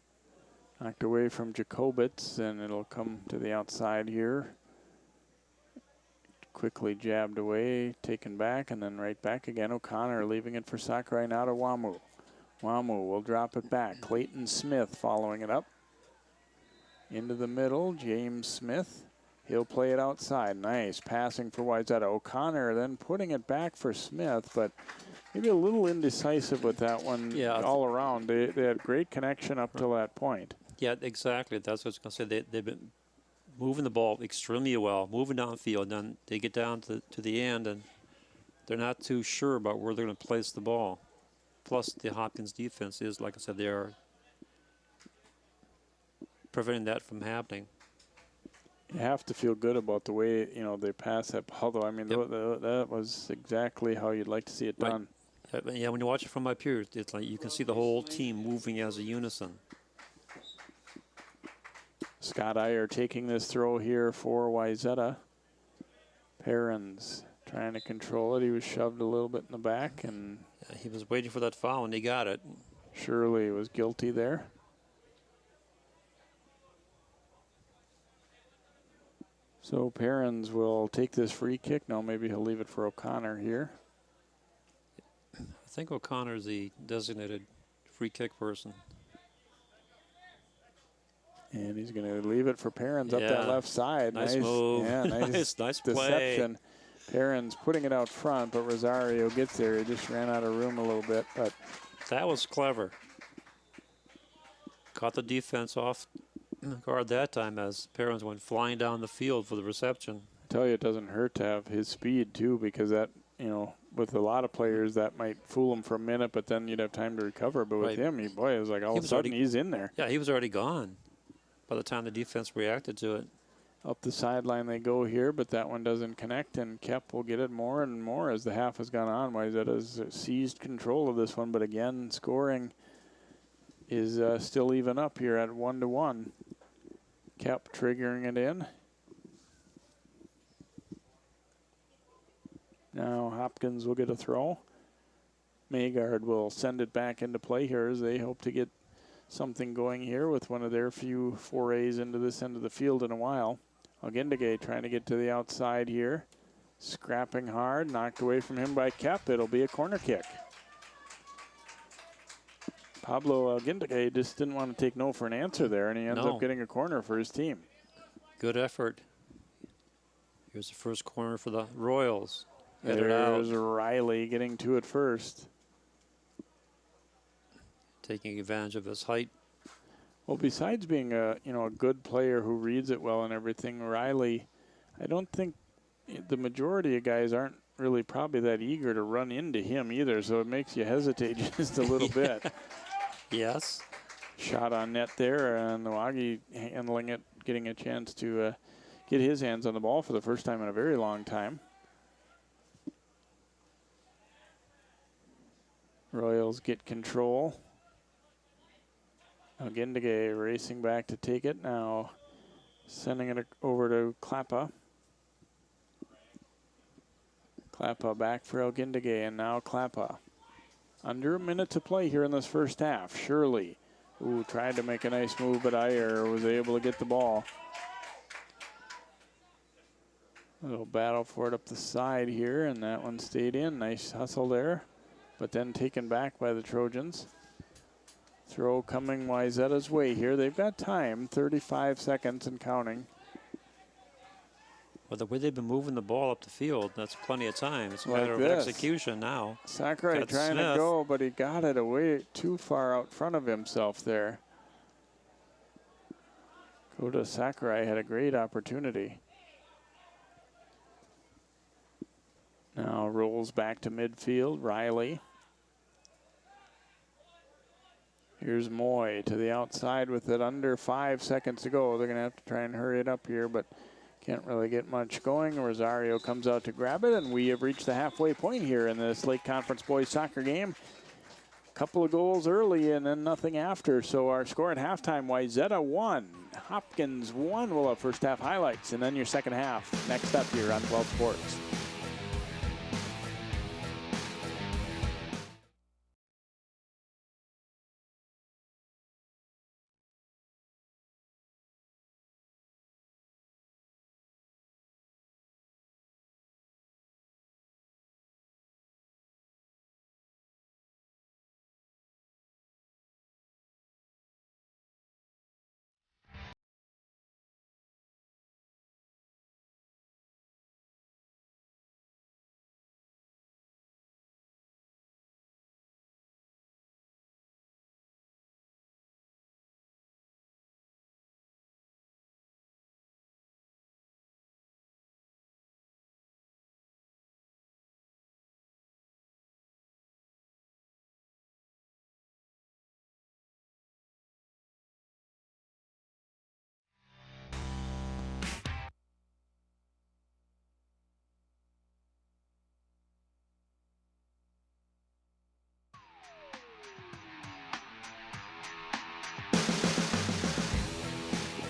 Knocked away from Jacobitz, and it'll come to the outside here. Quickly jabbed away, taken back, and then right back again. O'Connor leaving it for Sakurai, now to Wamu. Wamu will drop it back. Clayton Smith following it up. Into the middle, James Smith. He'll play it outside. Nice passing for Wayzata. O'Connor then putting it back for Smith, but maybe a little indecisive with that one all around. They had great connection up till that point. Yeah, exactly. That's what I was going to say. They've been moving the ball extremely well, moving downfield. Then they get down to the end, and they're not too sure about where they're going to place the ball. Plus, the Hopkins defense is, like I said, they are preventing that from happening. You have to feel good about the way, they pass that ball, though. I mean, that was exactly how you'd like to see it done. Yeah, when you watch it from up here, it's like you can see the whole team moving as a unison. Scott Iyer taking this throw here for Wayzata. Perrins trying to control it. He was shoved a little bit in the back, and he was waiting for that foul, and he got it. Shirley was guilty there. So Perrins will take this free kick. No, maybe he'll leave it for O'Connor here. I think O'Connor's the designated free kick person. And he's going to leave it for Perrins up that left side. Nice move. Yeah, nice deception. Play. Perrins putting it out front, but Rosario gets there. He just ran out of room a little bit. But that was clever. Caught the defense off guard that time as Perrins went flying down the field for the reception. I tell you, it doesn't hurt to have his speed, too, because that, with a lot of players, that might fool him for a minute, but then you'd have time to recover. But with him, it was like all of a sudden he's in there. Yeah, he was already gone by the time the defense reacted to it. Up the sideline they go here, but that one doesn't connect, and Kep will get it more and more as the half has gone on. Wayzata's seized control of this one, but again, scoring is still even up here at 1-1. Kep triggering it in. Now Hopkins will get a throw. Maygard will send it back into play here as they hope to get something going here with one of their few forays into this end of the field in a while. Ogindige trying to get to the outside here. Scrapping hard, knocked away from him by Kep. It'll be a corner kick. Pablo Ogindige just didn't want to take no for an answer there, and he ends up getting a corner for his team. Good effort. Here's the first corner for the Royals. There's Riley getting to it first. Taking advantage of his height. Well, besides being a good player who reads it well and everything, Riley, I don't think the majority of guys aren't really probably that eager to run into him either, so it makes you hesitate just a little bit. Yes. Shot on net there, and Nwagi handling it, getting a chance to get his hands on the ball for the first time in a very long time. Royals get control. Ogindige racing back to take it now, sending it over to Klappa. Klappa back for Ogindige, and now Klappa. Under a minute to play here in this first half. Shirley, who tried to make a nice move, but Iyer was able to get the ball. A little battle for it up the side here, and that one stayed in. Nice hustle there, but then taken back by the Trojans. Throw coming Wayzata's way here. They've got time, 35 seconds and counting. Well, the way they've been moving the ball up the field, that's plenty of time. It's a Like matter of this. execution now. Sakurai Got trying Smith. to go, but he got it away too far out front of himself there. Kota Sakurai had a great opportunity. Now rolls back to midfield, Riley. Here's Moy to the outside with it under 5 seconds to go. They're going to have to try and hurry it up here, but can't really get much going. Rosario comes out to grab it, and we have reached the halfway point here in this Lake Conference boys soccer game. A couple of goals early and then nothing after. So our score at halftime, Wayzata 1, Hopkins 1. We'll have first half highlights and then your second half next up here on 12 Sports.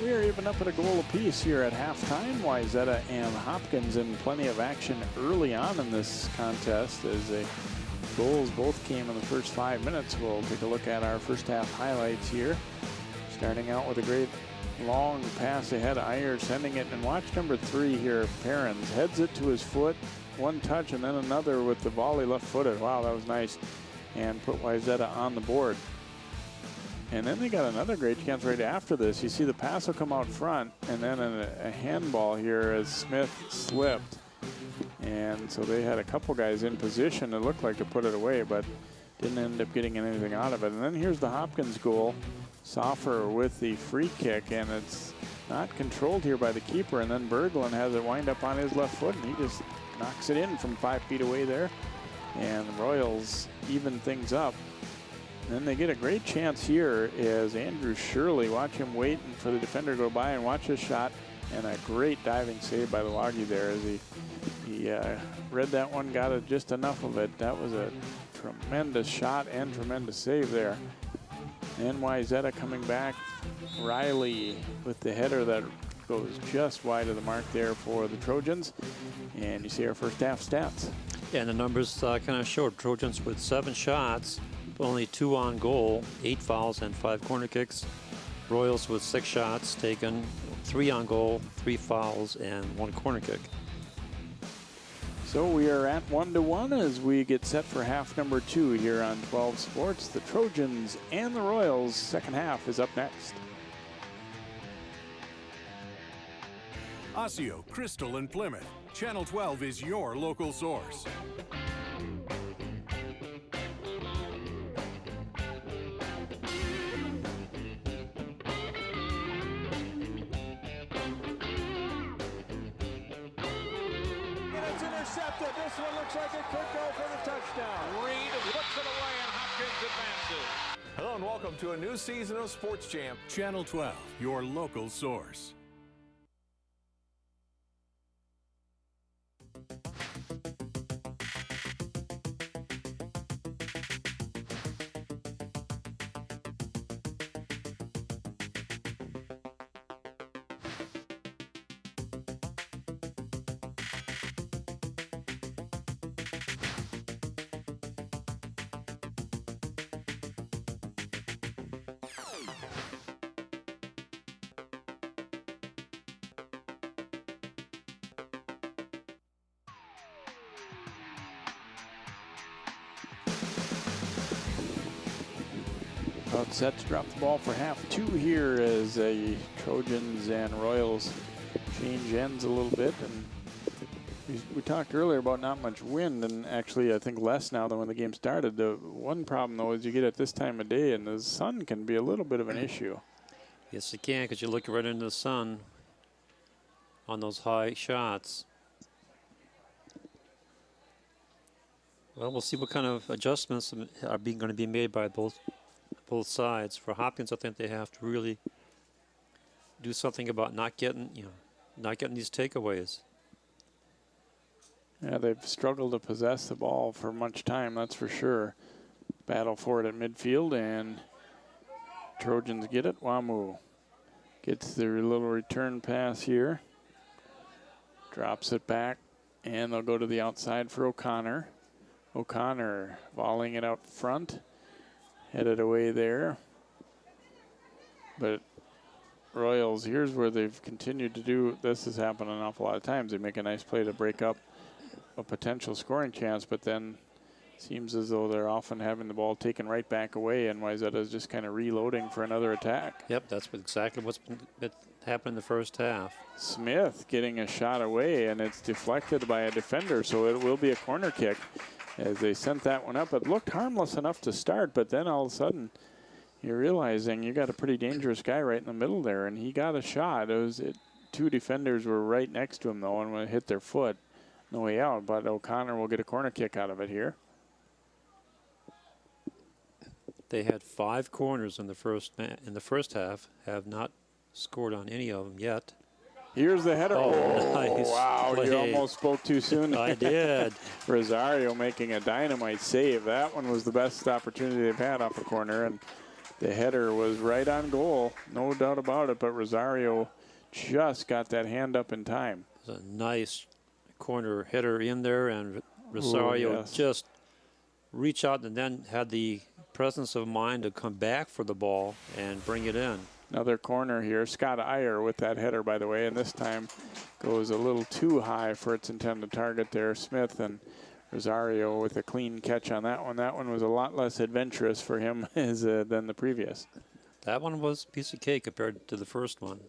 We are even up at a goal apiece here at halftime. Wayzata and Hopkins in plenty of action early on in this contest as the goals both came in the first 5 minutes. We'll take a look at our first half highlights here. Starting out with a great long pass ahead. Iyer sending it, and watch number 3 here, Perrins. Heads it to his foot, one touch, and then another with the volley left-footed. Wow, that was nice. And put Wayzata on the board. And then they got another great chance right after this. You see the pass will come out front, and then a handball here as Smith slipped. And so they had a couple guys in position. It looked like to put it away, but didn't end up getting anything out of it. And then here's the Hopkins goal. Soffer with the free kick, and it's not controlled here by the keeper. And then Berglund has it wind up on his left foot, and he just knocks it in from 5 feet away there. And the Royals even things up. Then they get a great chance here as Andrew Shirley, watch him waiting for the defender to go by, and watch his shot And a great diving save by the Loggy there as he read that one, got it just enough of it. That was a tremendous shot and tremendous save there. And Wayzata coming back. Riley with the header that goes just wide of the mark there for the Trojans. And you see our first half stats. Yeah, and the numbers kind of showed Trojans with 7 shots, only 2 on goal, 8 fouls and 5 corner kicks. Royals with 6 shots taken, 3 on goal, 3 fouls and 1 corner kick. So we are at 1-1 as we get set for half number 2 here on 12 Sports. The Trojans and the Royals. Second half is up next. Osseo, Crystal, and Plymouth. Channel 12 is your local source. It's intercepted. This one looks like it could go for the touchdown. Reed puts it away and Hopkins advances. Hello and welcome to a new season of Sports Jam. Channel 12, your local source. About set to drop the ball for half 2 here as Trojans and Royals change ends a little bit. And we talked earlier about not much wind, and actually I think less now than when the game started. The one problem though is you get at this time of day and the sun can be a little bit of an issue. Yes, it can, because you look right into the sun on those high shots. Well, we'll see what kind of adjustments are going to be made by both sides. For Hopkins, I think they have to really do something about not getting these takeaways. Yeah, they've struggled to possess the ball for much time, that's for sure. Battle for it at midfield, and Trojans get it. Wamu gets their little return pass here. Drops it back, and they'll go to the outside for O'Connor. O'Connor volleying it out front. Headed away there. But Royals, here's where they've continued to do, this has happened an awful lot of times. They make a nice play to break up a potential scoring chance, but then seems as though they're often having the ball taken right back away, and Wayzata is just kind of reloading for another attack. Yep, that's exactly what's happened in the first half. Smith getting a shot away, and it's deflected by a defender, so it will be a corner kick. As they sent that one up, it looked harmless enough to start, but then all of a sudden you're realizing you got a pretty dangerous guy right in the middle there, and he got a shot. Two defenders were right next to him, though, and when it hit their foot, no way out, but O'Connor will get a corner kick out of it here. They had 5 corners in the first half, have not scored on any of them yet. Here's the header. Oh, nice wow, play. You almost spoke too soon. I did. Rosario making a dynamite save. That one was the best opportunity they've had off a corner, and the header was right on goal, no doubt about it, but Rosario just got that hand up in time. It was a nice corner header in there, and Rosario just reached out and then had the presence of mind to come back for the ball and bring it in. Another corner here. Scott Iyer with that header, by the way, and this time goes a little too high for its intended target there. Smith and Rosario with a clean catch on that one. That one was a lot less adventurous for him than the previous. That one was a piece of cake compared to the first one.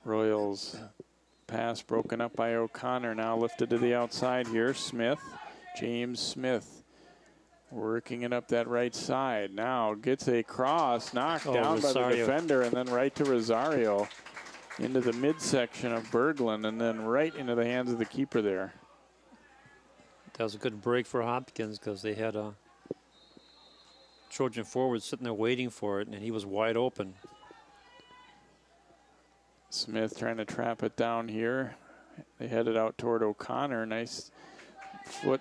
Royals pass broken up by O'Connor, now lifted to the outside here. Smith, James Smith. Working it up that right side. Now gets a cross, knocked down by the defender, and then right to Rosario into the midsection of Berglund, and then right into the hands of the keeper there. That was a good break for Hopkins because they had a Trojan forward sitting there waiting for it, and he was wide open. Smith trying to trap it down here. They headed out toward O'Connor. Nice foot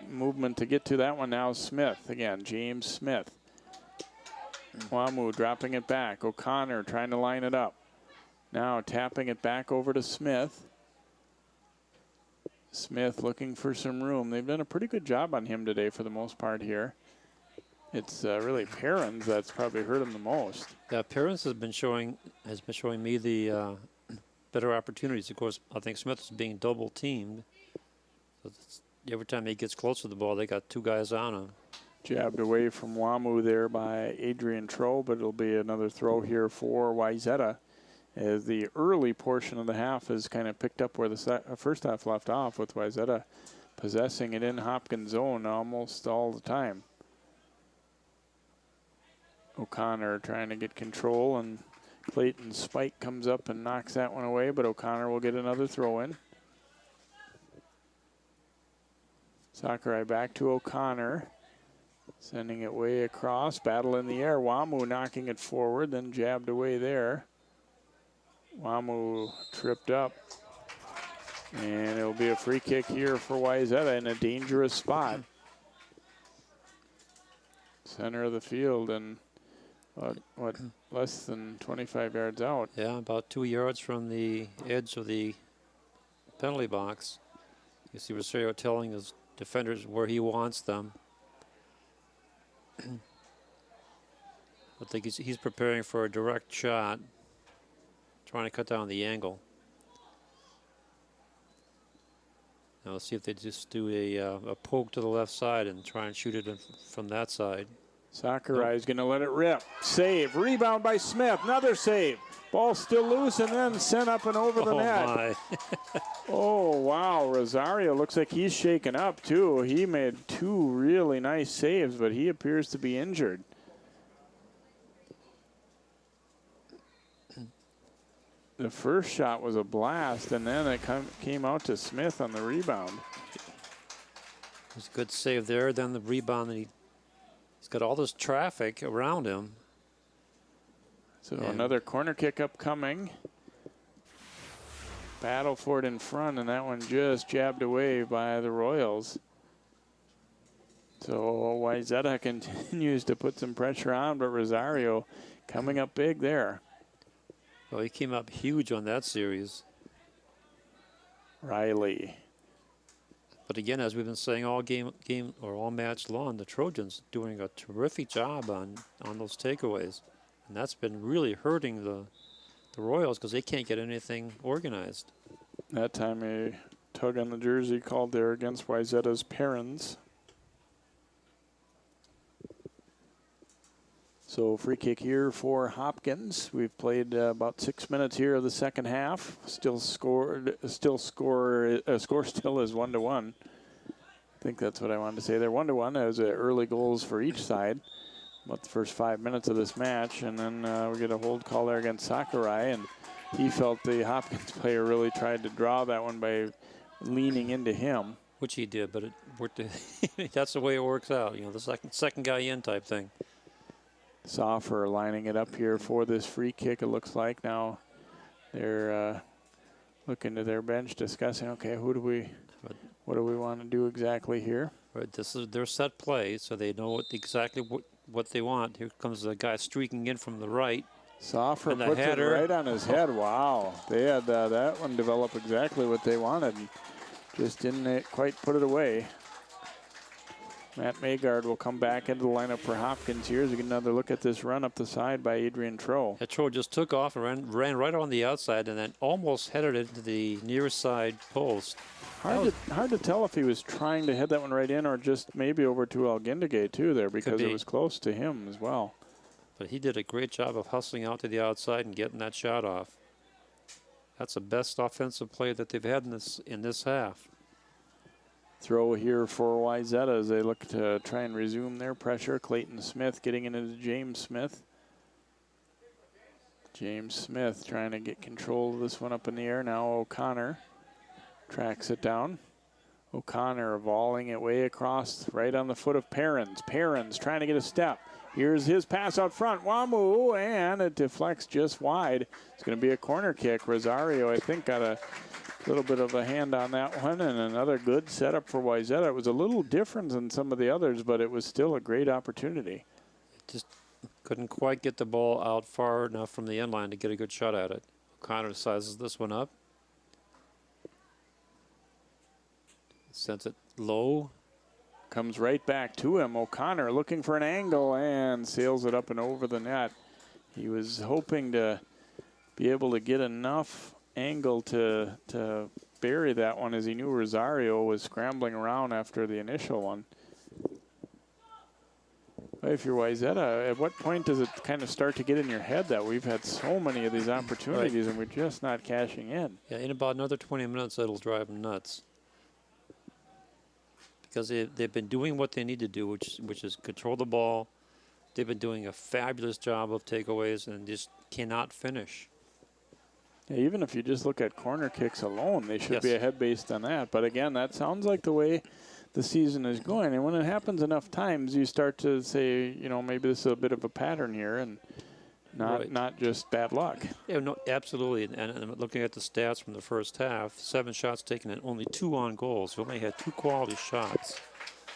movement to get to that one now. Smith again, James Smith. Wamu dropping it back. O'Connor trying to line it up. Now tapping it back over to Smith. Smith looking for some room. They've done a pretty good job on him today for the most part here. It's really Perrins that's probably hurt him the most. Yeah, Perrins has been showing me the better opportunities. Of course, I think Smith is being double teamed. So every time he gets close to the ball, they got two guys on him. Jabbed away from Wamu there by Adrian Tro, but it'll be another throw here for Wayzata, as the early portion of the half is kind of picked up where the first half left off, with Wayzata possessing it in Hopkins' zone almost all the time. O'Connor trying to get control, and Clayton's spike comes up and knocks that one away, but O'Connor will get another throw in. Sakurai back to O'Connor, sending it way across, battle in the air. Wamu knocking it forward, then jabbed away there. Wamu tripped up, and it'll be a free kick here for Wayzata in a dangerous spot. Center of the field, and what, less than 25 yards out. Yeah, about 2 yards from the edge of the penalty box. You see Rosario telling his defenders where he wants them. I think he's preparing for a direct shot, trying to cut down the angle. Now let's see if they just do a poke to the left side and try and shoot it from that side. Sakurai is going to let it rip. Save. Rebound by Smith. Another save. Ball still loose and then sent up and over the net. My. Oh, wow. Rosario looks like he's shaken up, too. He made two really nice saves, but he appears to be injured. The first shot was a blast, and then it came out to Smith on the rebound. It was a good save there. Then the rebound, he's got all this traffic around him. So another corner kick upcoming. Battle for it in front, and that one just jabbed away by the Royals. So Wayzata continues to put some pressure on, but Rosario coming up big there. Well, he came up huge on that series. Riley. But again, as we've been saying all game or all match long, the Trojans doing a terrific job on those takeaways. And that's been really hurting the Royals because they can't get anything organized. That time a tug on the jersey called there against Wayzata's Perrins. So free kick here for Hopkins. We've played about 6 minutes here of the second half. Score still is 1-1. I think that's what I wanted to say there. 1-1 as early goals for each side. About the first 5 minutes of this match, and then we get a hold call there against Sakurai, and he felt the Hopkins player really tried to draw that one by leaning into him. Which he did, but it worked. That's the way it works out. You know, the second guy in type thing. Soffer lining it up here for this free kick, it looks like. Now they're looking to their bench, discussing, okay, what do we want to do exactly here? Right, this is their set play, so they know exactly what they want. Here comes the guy streaking in from the right. Soffer puts it right on his head. Wow. They had that one develop exactly what they wanted, and just didn't quite put it away. Matt Magard will come back into the lineup for Hopkins here as we get another look at this run up the side by Adrian Tro. Yeah, Tro just took off and ran right on the outside and then almost headed it to the near side post. Hard to tell if he was trying to head that one right in or just maybe over to Algindigay too there, because it was close to him as well. But he did a great job of hustling out to the outside and getting that shot off. That's the best offensive play that they've had in this half. Throw here for Wayzata as they look to try and resume their pressure. Clayton Smith getting into James Smith. James Smith trying to get control of this one up in the air. Now O'Connor tracks it down. O'Connor volleying it way across right on the foot of Perrins. Perrins trying to get a step. Here's his pass out front. Wamu, and it deflects just wide. It's going to be a corner kick. Rosario, I think, got a little bit of a hand on that one, and another good setup for Wayzata. It was a little different than some of the others, but it was still a great opportunity. Just couldn't quite get the ball out far enough from the end line to get a good shot at it. O'Connor sizes this one up. Sends it low. Comes right back to him. O'Connor looking for an angle and sails it up and over the net. He was hoping to be able to get enough angle to bury that one, as he knew Rosario was scrambling around after the initial one. But if you're Wayzata, at what point does it kind of start to get in your head that we've had so many of these opportunities and we're just not cashing in? Yeah, in about another 20 minutes, it'll drive them nuts. Because they've been doing what they need to do, which is control the ball. They've been doing a fabulous job of takeaways and just cannot finish. Yeah, even if you just look at corner kicks alone, they should be ahead based on that. But again, that sounds like the way the season is going. And when it happens enough times, you start to say, you know, maybe this is a bit of a pattern here and not just bad luck. Yeah, no, absolutely. And looking at the stats from the first half, 7 shots taken and only 2 on goals. We only had 2 quality shots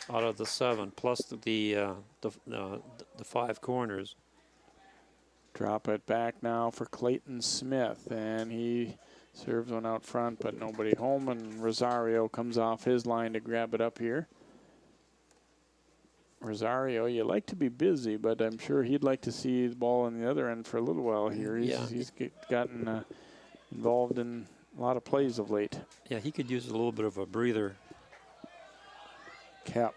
out of the 7, plus the 5 corners. Drop it back now for Clayton Smith, and he serves one out front, but nobody home, and Rosario comes off his line to grab it up here. Rosario, you like to be busy, but I'm sure he'd like to see the ball on the other end for a little while here. He's gotten involved in a lot of plays of late. Yeah, he could use a little bit of a breather. Kep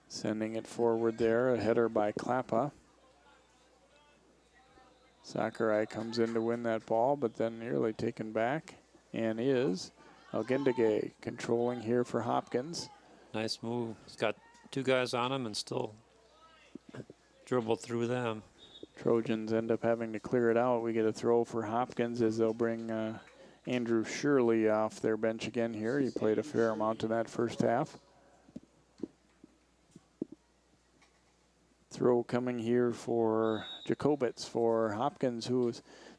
sending it forward there, a header by Klappa. Sakurai comes in to win that ball, but then nearly taken back, and is Algendige controlling here for Hopkins. Nice move. He's got 2 guys on him and still dribble through them. Trojans end up having to clear it out. We get a throw for Hopkins as they'll bring Andrew Shirley off their bench again here. He played a fair amount in that first half. Throw coming here for Jacobitz for Hopkins,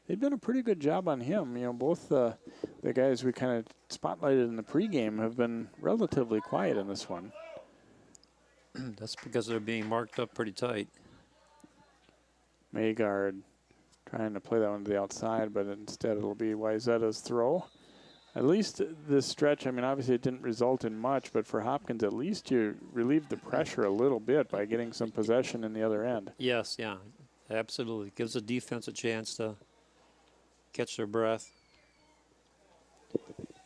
they've done a pretty good job on him. You know, both the guys we kind of spotlighted in the pregame have been relatively quiet in this one. That's because they're being marked up pretty tight. Maygard trying to play that one to the outside, but instead it'll be Wayzata's throw. At least this stretch, I mean, obviously it didn't result in much, but for Hopkins, at least you relieved the pressure a little bit by getting some possession in the other end. Yes, yeah, absolutely. Gives the defense a chance to catch their breath.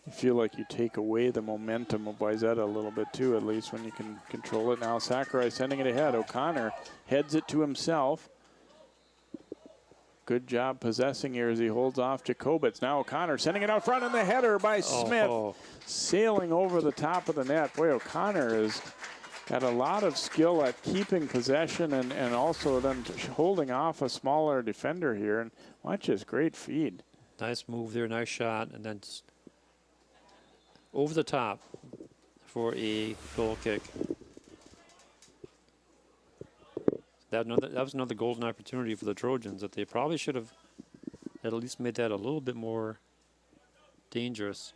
You feel like you take away the momentum of Wayzata a little bit too, at least when you can control it. Now Sakurai sending it ahead. O'Connor heads it to himself. Good job possessing here as he holds off Jacobitz. Now O'Connor sending it out front, and the header by Smith sailing over the top of the net. Boy, O'Connor has got a lot of skill at keeping possession and also then holding off a smaller defender here. And watch this great feed. Nice move there, nice shot, and then just over the top for a goal kick. That was another golden opportunity for the Trojans that they probably should have at least made that a little bit more dangerous.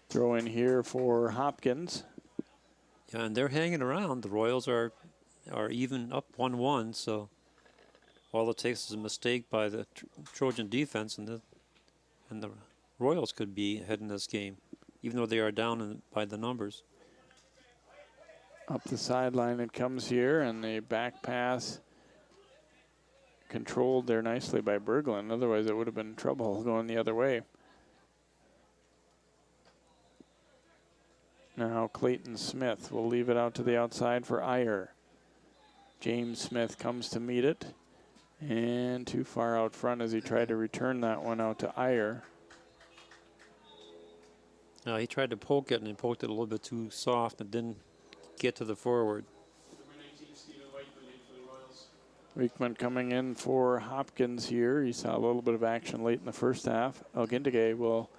Throw in here for Hopkins. Yeah, and they're hanging around. The Royals are even up 1-1, so all it takes is a mistake by the Trojan defense, and the Royals could be ahead in this game, even though they are down by the numbers. Up the sideline it comes here, and the back pass controlled there nicely by Berglund. Otherwise, it would have been trouble going the other way. Now Clayton Smith will leave it out to the outside for Iyer. James Smith comes to meet it, and too far out front as he tried to return that one out to Iyer. Now he tried to poke it, and he poked it a little bit too soft and didn't get to the forward. Weekman coming in for Hopkins here. He saw a little bit of action late in the first half. Algendige will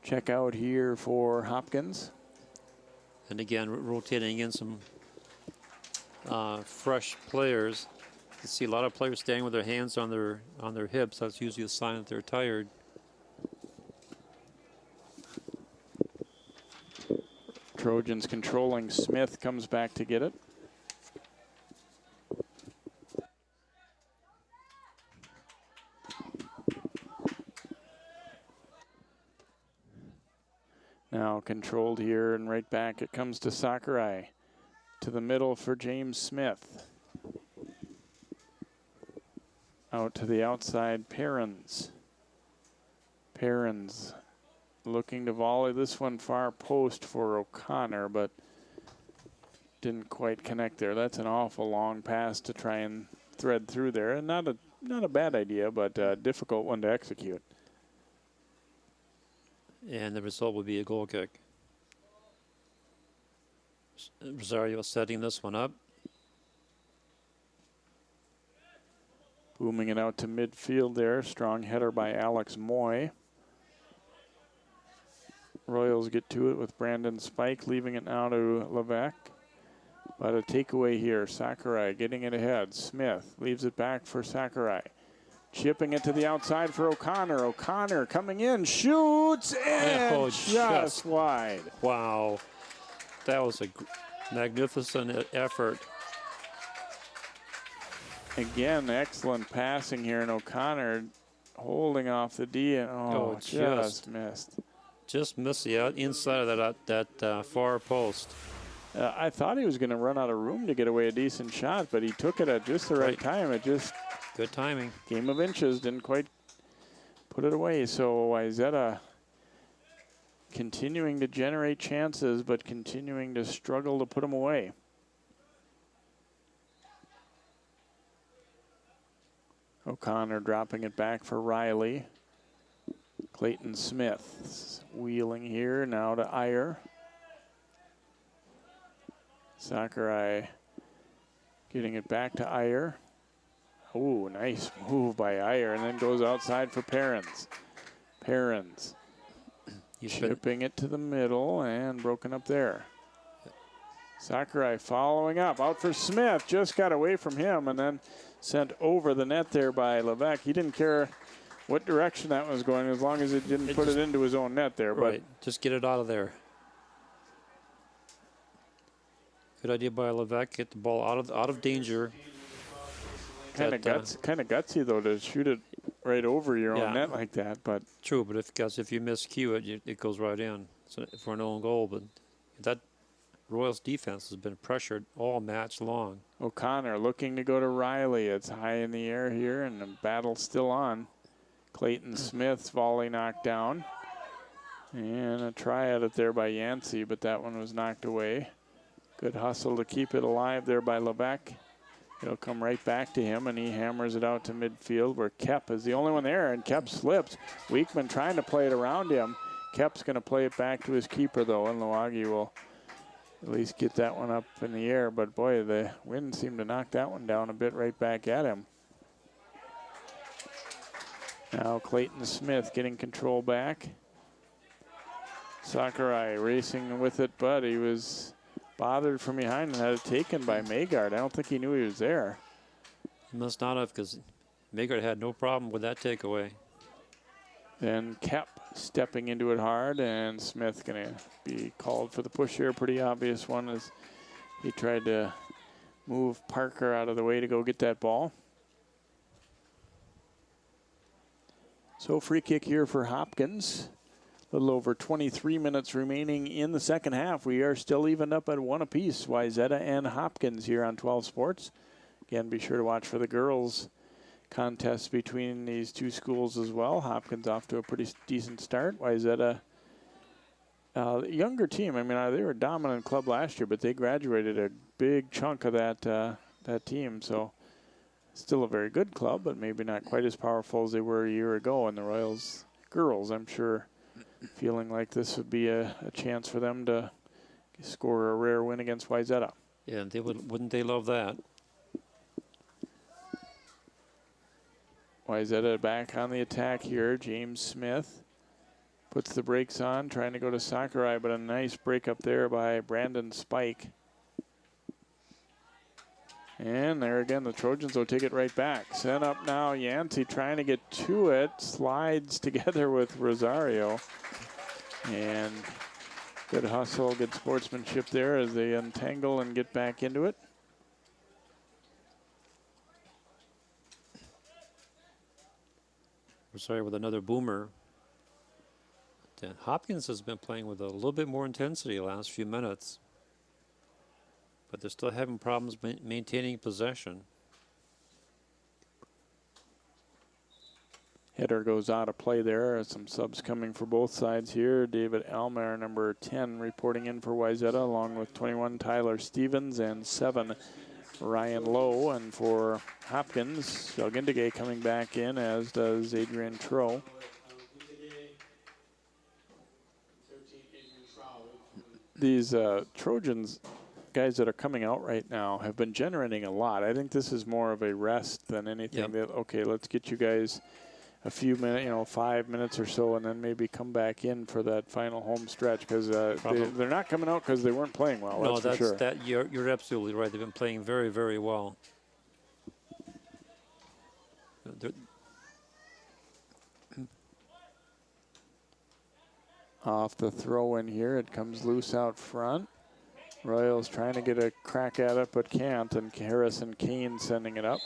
check out here for Hopkins. And again, rotating in some fresh players. You see a lot of players staying with their hands on their hips. That's usually a sign that they're tired. Trojans controlling. Smith comes back to get it. Now controlled here and right back. It comes to Sakurai. To the middle for James Smith. Out to the outside, Perrins. Perrins looking to volley this one far post for O'Connor, but didn't quite connect there. That's an awful long pass to try and thread through there. And not a bad idea, but a difficult one to execute. And the result would be a goal kick. Rosario setting this one up. Booming it out to midfield there. Strong header by Alex Moy. Royals get to it with Brandon Spike, leaving it now to Levesque. But a takeaway here. Sakurai getting it ahead. Smith leaves it back for Sakurai. Chipping it to the outside for O'Connor. O'Connor coming in, shoots, and just wide. Wow. That was a magnificent effort. Again, excellent passing here, and O'Connor holding off the D, and just missed. Just missed the inside of that far post. I thought he was going to run out of room to get away a decent shot, but he took it at just the right time. It just good timing. Game of inches, didn't quite put it away. So Wayzata continuing to generate chances, but continuing to struggle to put them away. O'Connor dropping it back for Riley. Clayton Smith wheeling here, now to Iyer. Sakurai getting it back to Iyer. Oh, nice move by Iyer, and then goes outside for Perrins. Perrins chipping it to the middle and broken up there. Sakurai following up, out for Smith, just got away from him and then sent over the net there by Levesque. He didn't care what direction that was going as long as it didn't put it into his own net there. Right, just get it out of there. Good idea by Levesque, get the ball out of danger. Kind of gutsy though to shoot it right over your own net like that. But true, but if you miscue it, it goes right in. So for an own goal, but that Royals defense has been pressured all match long. O'Connor looking to go to Riley. It's high in the air here, and the battle's still on. Clayton Smith's volley knocked down, and a try at it there by Yancey, but that one was knocked away. Good hustle to keep it alive there by Levesque. It'll come right back to him, and he hammers it out to midfield where Kep is the only one there, and Kep slips. Weekman trying to play it around him. Kep's going to play it back to his keeper, though, and Lawagi will at least get that one up in the air. But, boy, the wind seemed to knock that one down a bit right back at him. Now Clayton Smith getting control back. Sakurai racing with it, but he was bothered from behind and had it taken by Magard. I don't think he knew he was there. He must not have, because Magard had no problem with that takeaway. Then Kep stepping into it hard, and Smith going to be called for the push here. Pretty obvious one as he tried to move Parker out of the way to go get that ball. So free kick here for Hopkins. A little over 23 minutes remaining in the second half. We are still evened up at 1 apiece. Wayzata and Hopkins here on 12 Sports. Again, be sure to watch for the girls' contests between these two schools as well. Hopkins off to a pretty decent start. Wayzata, younger team. I mean, they were a dominant club last year, but they graduated a big chunk of that team. So still a very good club, but maybe not quite as powerful as they were a year ago. And the Royals girls, I'm sure, feeling like this would be a chance for them to score a rare win against Wayzata. Yeah, they wouldn't they love that? Wayzata back on the attack here. James Smith puts the brakes on, trying to go to Sakurai, but a nice break up there by Brandon Spike. And there again, the Trojans will take it right back. Set up now, Yancey trying to get to it, slides together with Rosario. And good hustle, good sportsmanship there as they untangle and get back into it. Rosario with another boomer. Hopkins has been playing with a little bit more intensity the last few minutes, but they're still having problems maintaining possession. Header goes out of play there. Some subs coming for both sides here. David Almer, number 10, reporting in for Wayzata, along with 21, Tyler Stevens, and 7, Ryan Lowe. And for Hopkins, Shelgindige coming back in, as does Adrian Tro. These Trojans, guys that are coming out right now, have been generating a lot. I think this is more of a rest than anything. Yep. Okay, let's get you guys a few minutes, 5 minutes or so, and then maybe come back in for that final home stretch, because they're not coming out because they weren't playing well. No, that's for sure. You're absolutely right. They've been playing very, very well. Off the throw in here, it comes loose out front. Royals trying to get a crack at it, but can't, and Harrison Kane sending it up.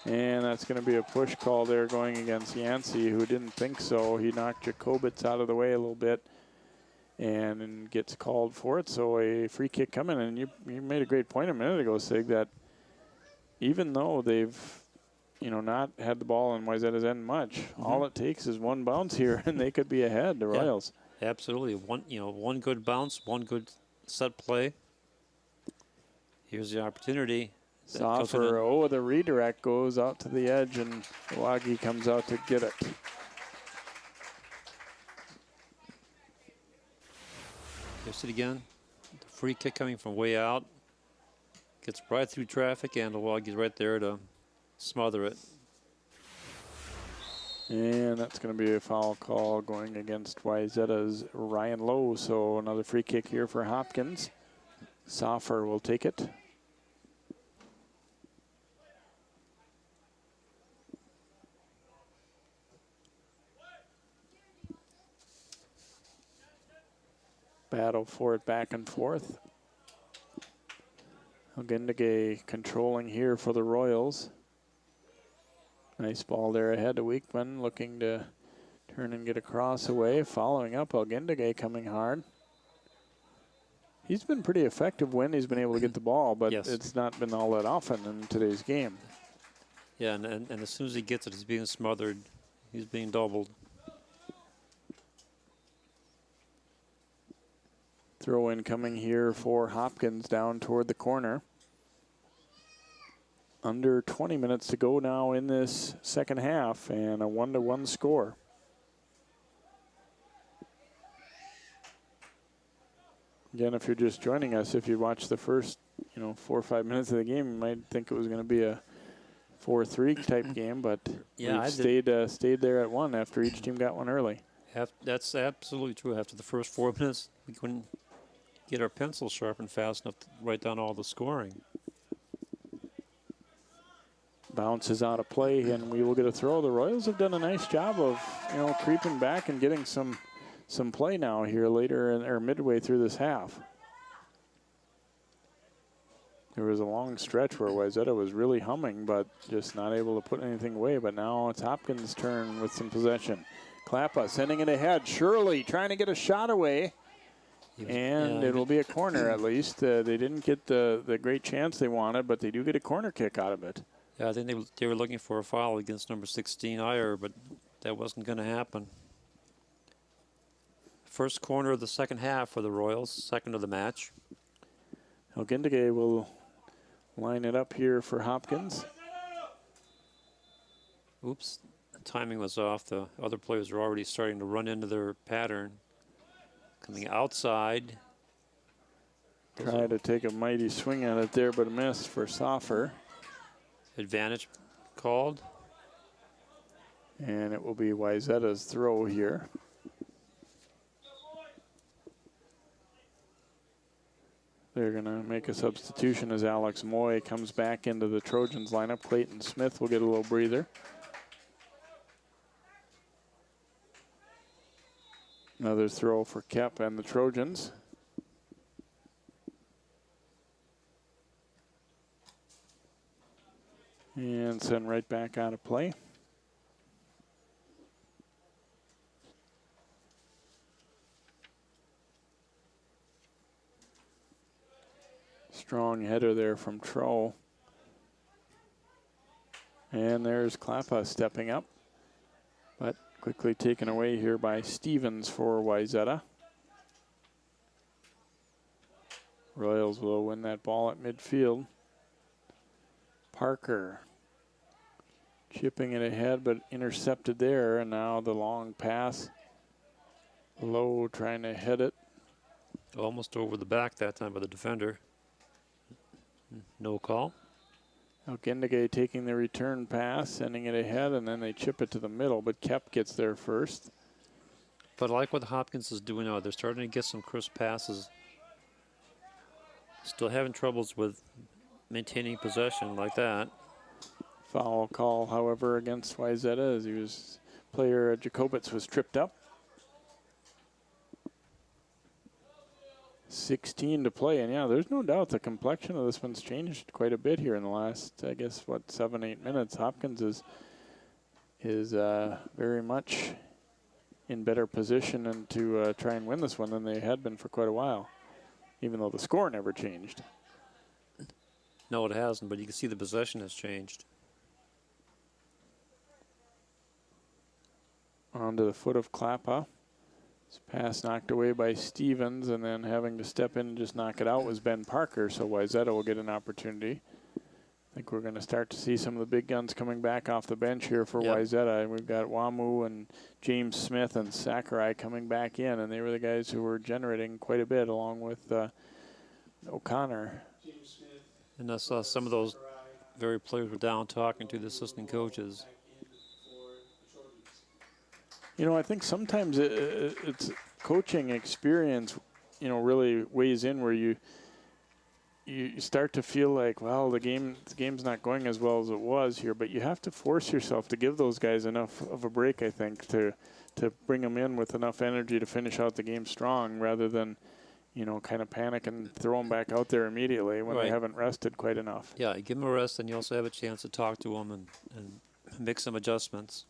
And that's going to be a push call there going against Yancey, who didn't think so. He knocked Jacobitz out of the way a little bit and gets called for it. So a free kick coming, and you made a great point a minute ago, Sig, that even though they've not had the ball in Wayzata's end much, all it takes is one bounce here, and they could be ahead, the Royals. Yeah, absolutely. One good bounce, one good set play. Here's the opportunity. Soffer, the redirect goes out to the edge, and Wagi comes out to get it. Here's it again. The free kick coming from way out. Gets right through traffic, and Wagi's right there to smother it. And that's going to be a foul call going against Wayzata's Ryan Lowe. So another free kick here for Hopkins. Soffer will take it. Battle for it back and forth. Shelgindige controlling here for the Royals. Nice ball there ahead to Weekman, looking to turn and get across away. Following up, Shelgindige coming hard. He's been pretty effective when he's been able to get the ball, but it's not been all that often in today's game. Yeah, and as soon as he gets it, he's being smothered. He's being doubled. Throw in coming here for Hopkins down toward the corner. Under 20 minutes to go now in this second half, and a 1-1 score. Again, if you're just joining us, if you watch the first 4 or 5 minutes of the game, you might think it was going to be a 4-3 type game, but we've stayed there at 1 after each team got one early. That's absolutely true. After the first 4 minutes, we couldn't get our pencils sharpened fast enough to write down all the scoring. Bounces out of play, and we will get a throw. The Royals have done a nice job of, creeping back and getting some play now here later or midway through this half. There was a long stretch where Wayzata was really humming, but just not able to put anything away. But now it's Hopkins' turn with some possession. Klappa sending it ahead. Shirley trying to get a shot away. And it'll be a corner at least. They didn't get the great chance they wanted, but they do get a corner kick out of it. Yeah, I think they were looking for a foul against number 16, Iyer, but that wasn't going to happen. First corner of the second half for the Royals, second of the match. Shelgindige will line it up here for Hopkins. Oops, the timing was off. The other players were already starting to run into their pattern. Coming outside. Try to take a mighty swing at it there, but a miss for Soffer. Advantage called. And it will be Wayzata's throw here. they're going to make a substitution as Alex Moy comes back into the Trojans lineup. Clayton Smith will get a little breather. Another throw for Kep and the Trojans. And send right back out of play. Strong header there from Troll. And there's Klappa stepping up, but quickly taken away here by Stevens for Wayzata. Royals will win that ball at midfield. Parker chipping it ahead, but intercepted there, and now the long pass. Low trying to head it. Almost over the back that time by the defender. No call. Algendegay taking the return pass, sending it ahead, and then they chip it to the middle, but Kep gets there first. But I like what Hopkins is doing now. They're starting to get some crisp passes. Still having troubles with maintaining possession like that. Foul call, however, against Wayzata as player Jacobitz was tripped up. 16 to play, and yeah, there's no doubt the complexion of this one's changed quite a bit here in the last, I guess, 7-8 minutes. Hopkins is very much in better position and to try and win this one than they had been for quite a while, even though the score never changed. No, it hasn't, but you can see the possession has changed. Onto the foot of Klappa. This pass knocked away by Stevens, and then having to step in and just knock it out was Ben Parker, so Wayzata will get an opportunity. I think we're going to start to see some of the big guns coming back off the bench here for Wayzata. And we've got Wamu and James Smith and Sakurai coming back in, and they were the guys who were generating quite a bit along with O'Connor. And I saw some of those very players were down talking to the assistant coaches. You know, I think sometimes it's coaching experience, you know, really weighs in where you start to feel like, well, the game's not going as well as it was here, but you have to force yourself to give those guys enough of a break, I think, to bring them in with enough energy to finish out the game strong rather than, you know, kind of panic and throw them back out there immediately when they haven't rested quite enough. Yeah, you give them a rest, and you also have a chance to talk to them and make some adjustments.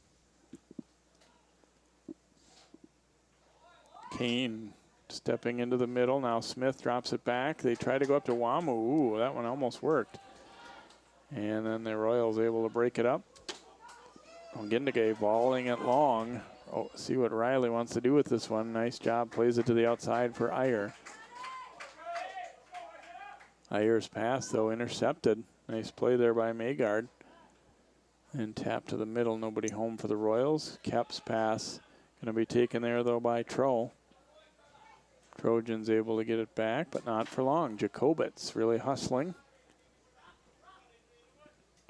Kane stepping into the middle. Now Smith drops it back. They try to go up to Wamu. Ooh, that one almost worked. And then the Royals able to break it up. Algendegay balling it long. Oh, see what Riley wants to do with this one. Nice job. Plays it to the outside for Iyer. Iyer's pass, though, intercepted. Nice play there by Maygard. And tap to the middle. Nobody home for the Royals. Kep's pass going to be taken there, though, by Troll. Trojans able to get it back, but not for long. Jacobitz really hustling.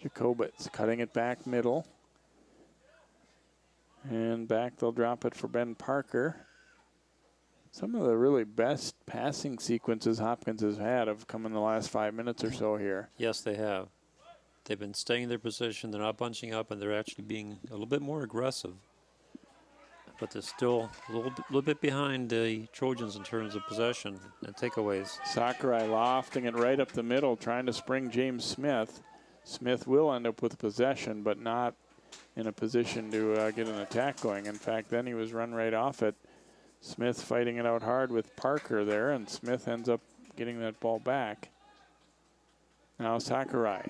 Jacobitz cutting it back middle. And back they'll drop it for Ben Parker. Some of the really best passing sequences Hopkins has had have come in the last 5 minutes or so here. Yes, they have. They've been staying in their position. They're not bunching up, and they're actually being a little bit more aggressive. But they're still a little bit behind the Trojans in terms of possession and takeaways. Sakurai lofting it right up the middle, trying to spring James Smith. Smith will end up with possession, but not in a position to get an attack going. In fact, then he was run right off it. Smith fighting it out hard with Parker there, and Smith ends up getting that ball back. Now Sakurai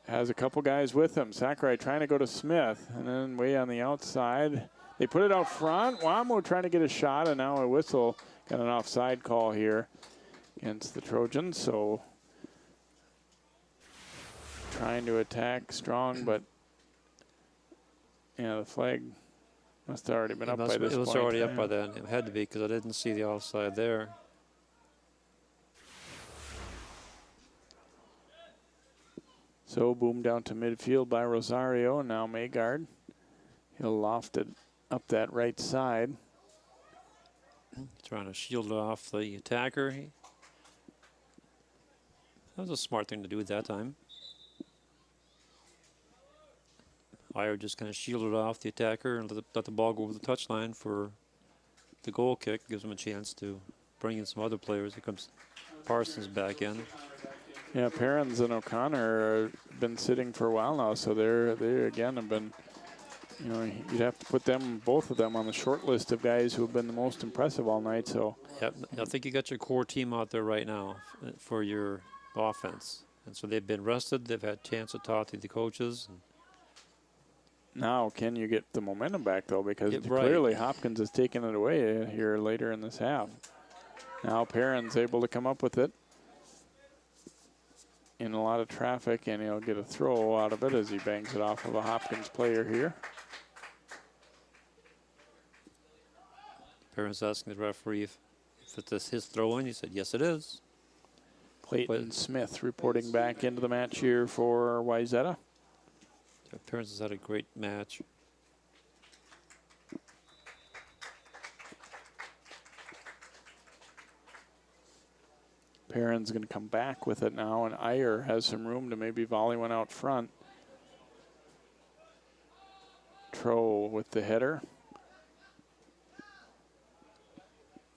has a couple guys with him. Sakurai trying to go to Smith, and then way on the outside. They put it out front. Wamo trying to get a shot, and now a whistle. Got an offside call here against the Trojans. So trying to attack strong, but yeah, the flag must have already been up by this point. It was already up by then. It had to be because I didn't see the offside there. So boom down to midfield by Rosario, and now Maygard. He'll loft it up that right side. Trying to shield it off the attacker. That was a smart thing to do at that time. Osseo just kind of shielded off the attacker and let the ball go over the touchline for the goal kick. Gives them a chance to bring in some other players. Here comes Parsons back in. Yeah, Perrins and O'Connor have been sitting for a while now, so they again have been, you know, you'd have to put them, both of them, on the short list of guys who have been the most impressive all night. So, yep, I think you got your core team out there right now for your offense, and so they've been rested. They've had a chance to talk to the coaches. Now, can you get the momentum back though? Because clearly Hopkins has taken it away here later in this half. Now Perrin's able to come up with it in a lot of traffic, and he'll get a throw out of it as he bangs it off of a Hopkins player here. Perrin's asking the referee if it's his throw-in. He said, yes, it is. Clayton Smith reporting back into the match here for Wayzata. Perrins has had a great match. Perrin's going to come back with it now, and Iyer has some room to maybe volley one out front. Troll with the header.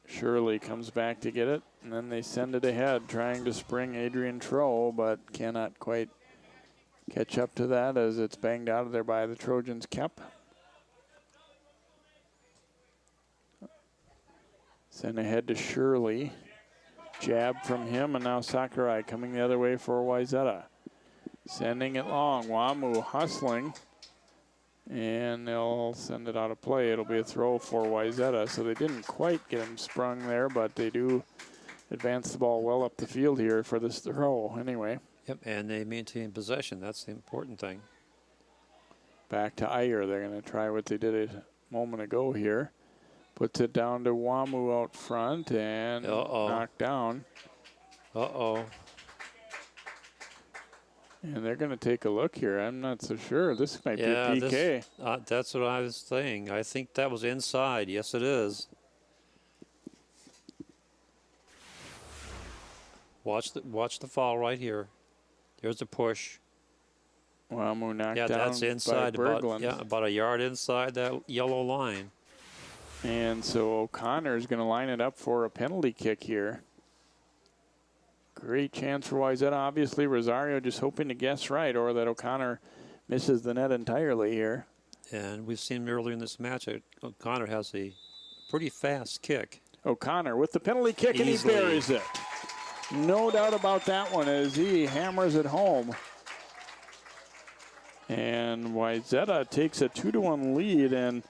Shirley comes back to get it, and then they send it ahead, trying to spring Adrian Troll, but cannot quite catch up to that as it's banged out of there by the Trojans' Kep. Send ahead to Shirley. Jab from him, and now Sakurai coming the other way for Wayzata. Sending it long. Wamu hustling. And they'll send it out of play. It'll be a throw for Wayzata. So they didn't quite get him sprung there, but they do advance the ball well up the field here for this throw anyway. Yep, and they maintain possession. That's the important thing. Back to Iyer. They're going to try what they did a moment ago here. Puts it down to Wamu out front and knocked down. Uh-oh. And they're going to take a look here. I'm not so sure. This might be a PK. That's what I was saying. I think that was inside. Yes, it is. Watch the foul right here. There's a push. Wamu knocked down. Yeah, that's inside. By Berglund. About a yard inside that yellow line. And so O'Connor is going to line it up for a penalty kick here. Great chance for Wayzata. Obviously, Rosario just hoping to guess right, or that O'Connor misses the net entirely here. And we've seen earlier in this match, O'Connor has a pretty fast kick. O'Connor with the penalty kick, and he buries it. No doubt about that one as he hammers it home. And Wayzata takes a 2-1 lead, and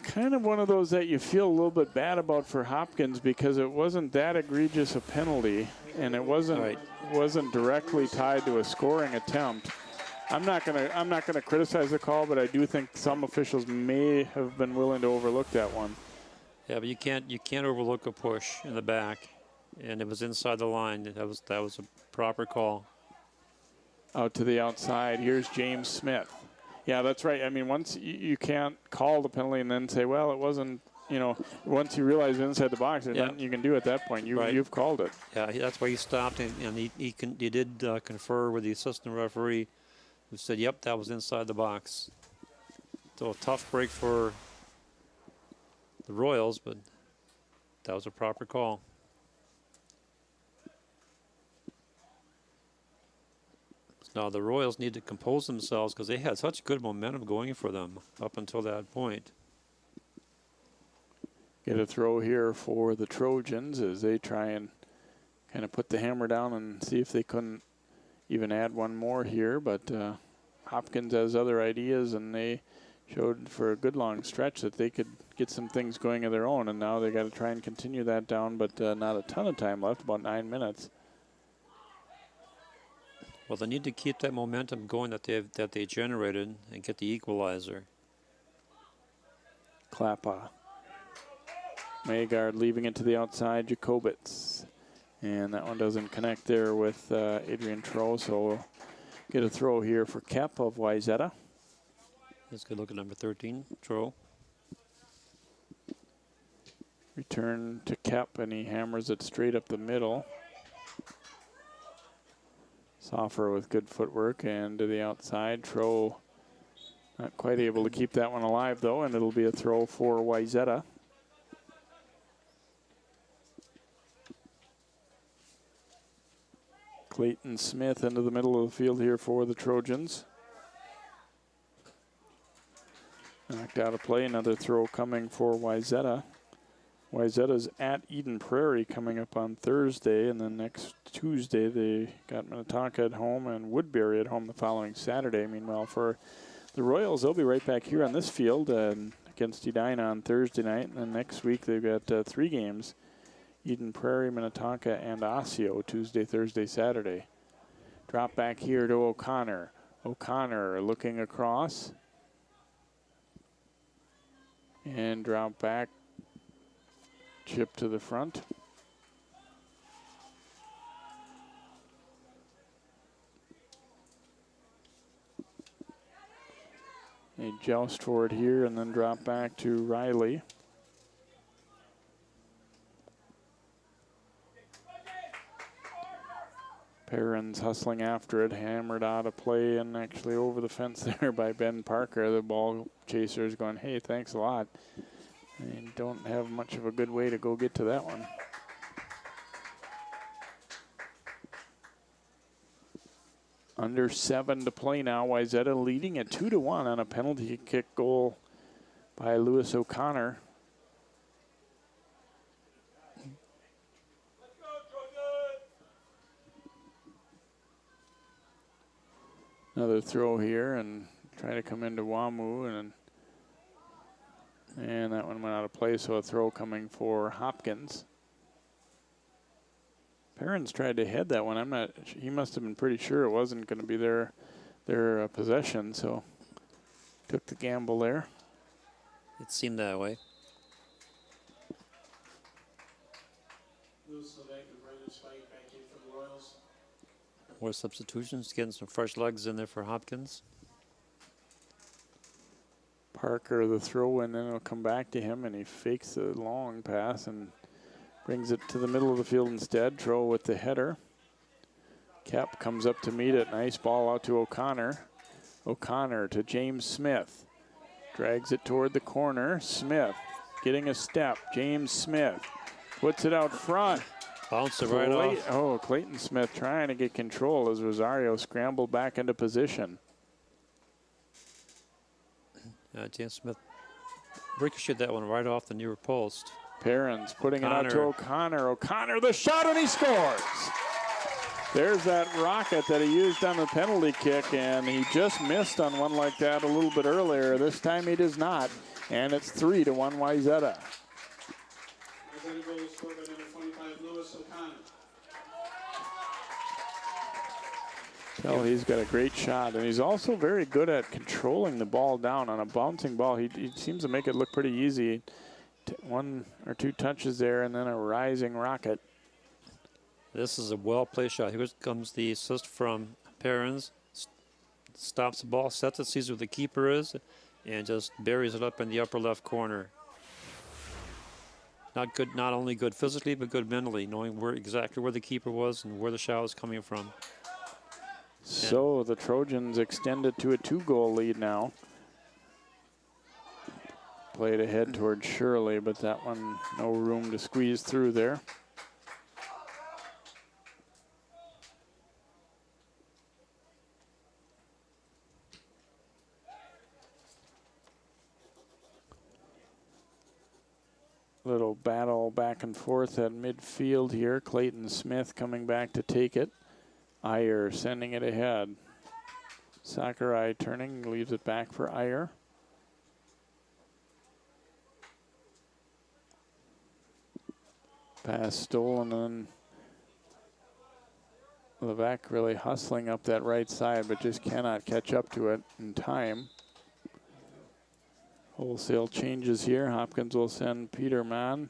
kind of one of those that you feel a little bit bad about for Hopkins because it wasn't that egregious a penalty, and it wasn't directly tied to a scoring attempt. I'm not gonna criticize the call, but I do think some officials may have been willing to overlook that one. Yeah, but you can't overlook a push in the back, and it was inside the line. That was a proper call. Out to the outside. Here's James Smith. Yeah, that's right. I mean, once you can't call the penalty and then say, well, it wasn't, once you realize it's inside the box, there's nothing you can do at that point. You've called it. Yeah, that's why he stopped, and he did confer with the assistant referee who said, yep, that was inside the box. So a tough break for the Royals, but that was a proper call. Now, the Royals need to compose themselves because they had such good momentum going for them up until that point. Get a throw here for the Trojans as they try and kind of put the hammer down and see if they couldn't even add one more here. But Hopkins has other ideas, and they showed for a good long stretch that they could get some things going of their own. And now they got to try and continue that down, but not a ton of time left, about 9 minutes. Well, they need to keep that momentum going that they generated and get the equalizer. Klappa. Magard leaving it to the outside, Jacobitz. And that one doesn't connect there with Adrian Troll, so we'll get a throw here for Kep of Wayzata. Let's go look at number 13, Troll. Return to Kep, and he hammers it straight up the middle. Soffer with good footwork and to the outside. Tro not quite able to keep that one alive, though, and it'll be a throw for Wayzata. Clayton Smith into the middle of the field here for the Trojans. Knocked out of play. Another throw coming for Wayzata. Wayzata's at Eden Prairie coming up on Thursday, and then next Tuesday they got Minnetonka at home and Woodbury at home the following Saturday. Meanwhile, for the Royals, they'll be right back here on this field against Edina on Thursday night, and then next week they've got 3 games: Eden Prairie, Minnetonka, and Osseo, Tuesday, Thursday, Saturday. Drop back here to O'Connor. O'Connor looking across. And drop back. Chip to the front. They joust for it here and then drop back to Riley. Perrins hustling after it, hammered out of play and actually over the fence there by Ben Parker. The ball chaser is going, hey, thanks a lot. They don't have much of a good way to go get to that one. Under 7 to play now. Wayzata leading at 2-1 on a penalty kick goal by Lewis O'Connor. Another throw here and try to come into Wamu, and that one went out of play, so a throw coming for Hopkins. Perrins tried to head that one. He must have been pretty sure it wasn't going to be their possession, so took the gamble there. It seemed that way. Lewis Levac and Brendan Spike back in for the Royals. More substitutions, getting some fresh legs in there for Hopkins. Parker the throw, and then it'll come back to him, and he fakes a long pass and brings it to the middle of the field instead. Tro with the header. Kep comes up to meet it. Nice ball out to O'Connor. O'Connor to James Smith. Drags it toward the corner. Smith getting a step. James Smith puts it out front. Bounce it right off. Oh, Clayton Smith trying to get control as Rosario scrambled back into position. James Smith ricocheted that one right off the near post. Perrins putting it out to O'Connor. O'Connor the shot, and he scores. There's that rocket that he used on the penalty kick, and he just missed on one like that a little bit earlier. This time he does not, and it's 3-1 Wayzata. Wayzata goal scored by number 25, Lewis O'Connor. Well, he's got a great shot, and he's also very good at controlling the ball down on a bouncing ball. He seems to make it look pretty easy. 1 or 2 touches there, and then a rising rocket. This is a well-placed shot. Here comes the assist from Perrins. Stops the ball, sets it, sees where the keeper is, and just buries it up in the upper left corner. Not good, not only good physically, but good mentally, knowing exactly where the keeper was and where the shot was coming from. So the Trojans extended to a 2-goal lead now. Played ahead towards Shirley, but that one, no room to squeeze through there. Little battle back and forth at midfield here. Clayton Smith coming back to take it. Iyer sending it ahead. Sakurai turning, leaves it back for Iyer. Pass stolen, and Levac really hustling up that right side, but just cannot catch up to it in time. Wholesale changes here. Hopkins will send Peter Mann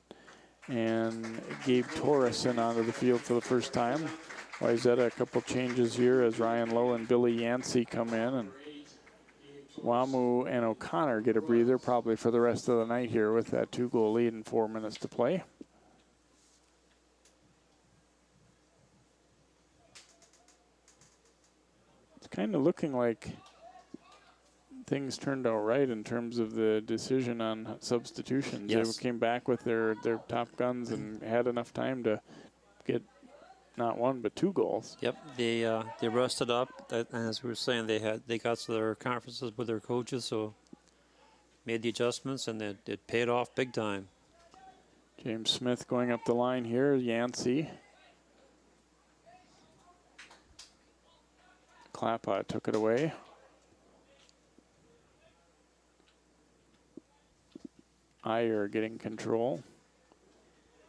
and Gabe Torreson onto the field for the first time. Wayzata a couple changes here as Ryan Lowe and Billy Yancey come in, and Wamu and O'Connor get a breather probably for the rest of the night here with that 2-goal lead and 4 minutes to play. kind of looking like things turned out right in terms of the decision on substitutions. Yes. They came back with their top guns and had enough time to get not one but 2 goals. Yep, they rested up. As we were saying, they got to their conferences with their coaches, so made the adjustments, and it paid off big time. James Smith going up the line here. Yancey. Klappa took it away. Iyer getting control.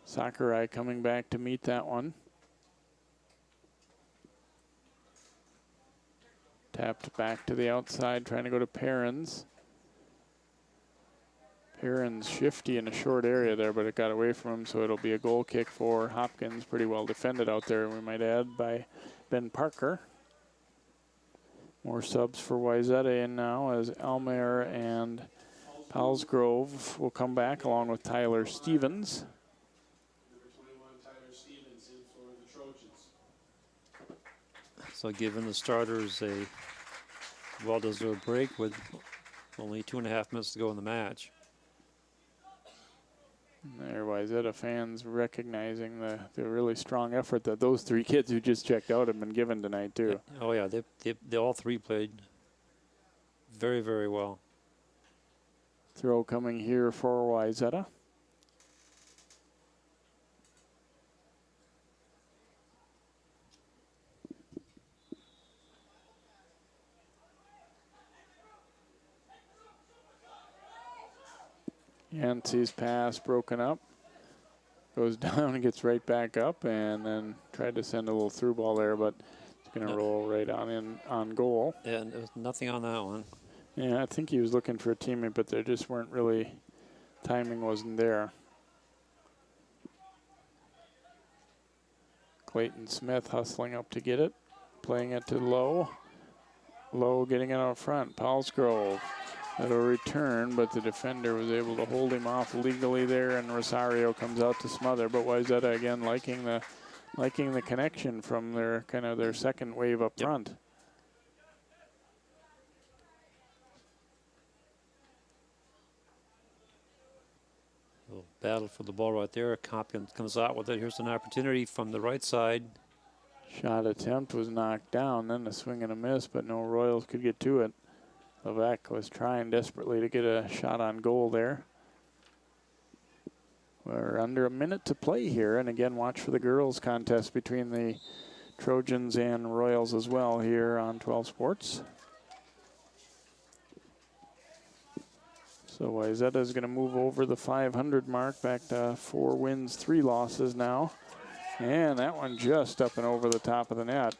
Sakurai coming back to meet that one. Tapped back to the outside, trying to go to Perrins. Perrins shifty in a short area there, but it got away from him, so it'll be a goal kick for Hopkins. Pretty well defended out there, we might add, by Ben Parker. More subs for Wayzata in now as Elmer and Palsgrove will come back along with Tyler Stevens. Number 21, Tyler Stevens in for the Trojans. So giving the starters a well-deserved break with only 2.5 minutes to go in the match. There, Wayzata fans recognizing the really strong effort that those 3 kids who just checked out have been given tonight too. Oh yeah, they all 3 played very, very well. Throw coming here for Wayzata. Yancey's pass broken up. Goes down and gets right back up, and then tried to send a little through ball there, but it's going to roll right on goal. And there was nothing on that one. Yeah, I think he was looking for a teammate, but there just weren't really, timing wasn't there. Clayton Smith hustling up to get it, playing it to Lowe. Lowe getting it out front. Palsgrove. It'll return, but the defender was able to hold him off legally there, and Rosario comes out to smother. But Wayzata again liking the connection from their second wave up front. Little battle for the ball right there. Hopkins comes out with it. Here's an opportunity from the right side. Shot attempt was knocked down, then a swing and a miss, but no Royals could get to it. Levesque was trying desperately to get a shot on goal there. We're under a minute to play here, and again, watch for the girls contest between the Trojans and Royals as well here on 12 Sports. So Wayzata is going to move over the 500 mark, back to 4 wins, 3 losses now. And that one just up and over the top of the net.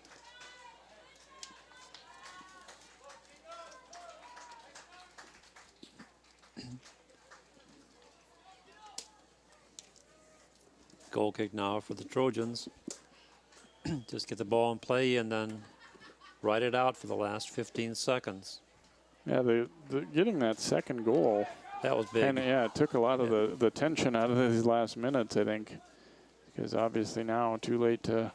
Goal kick now for the Trojans. Just get the ball in play and then ride it out for the last 15 seconds. Yeah, getting that second goal. That was big. And yeah, it took a lot of the tension out of these last minutes, I think. Because obviously now too late to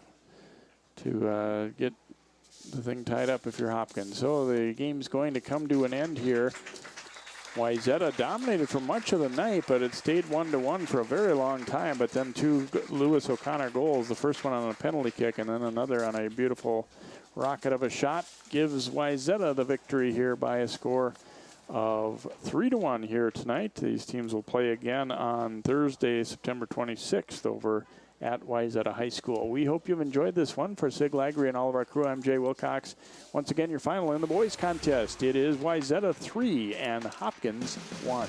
get the thing tied up if you're Hopkins. So the game's going to come to an end here. Wayzata dominated for much of the night, but it stayed 1-1 for a very long time. But then 2 Lewis O'Connor goals, the first one on a penalty kick and then another on a beautiful rocket of a shot, gives Wayzata the victory here by a score of 3-1 here tonight. These teams will play again on Thursday, September 26th over at Wayzata High School. We hope you've enjoyed this one. For Sig Lagry and all of our crew, I'm Jay Wilcox. Once again, your final in the boys contest. It is Wayzata 3 and Hopkins 1.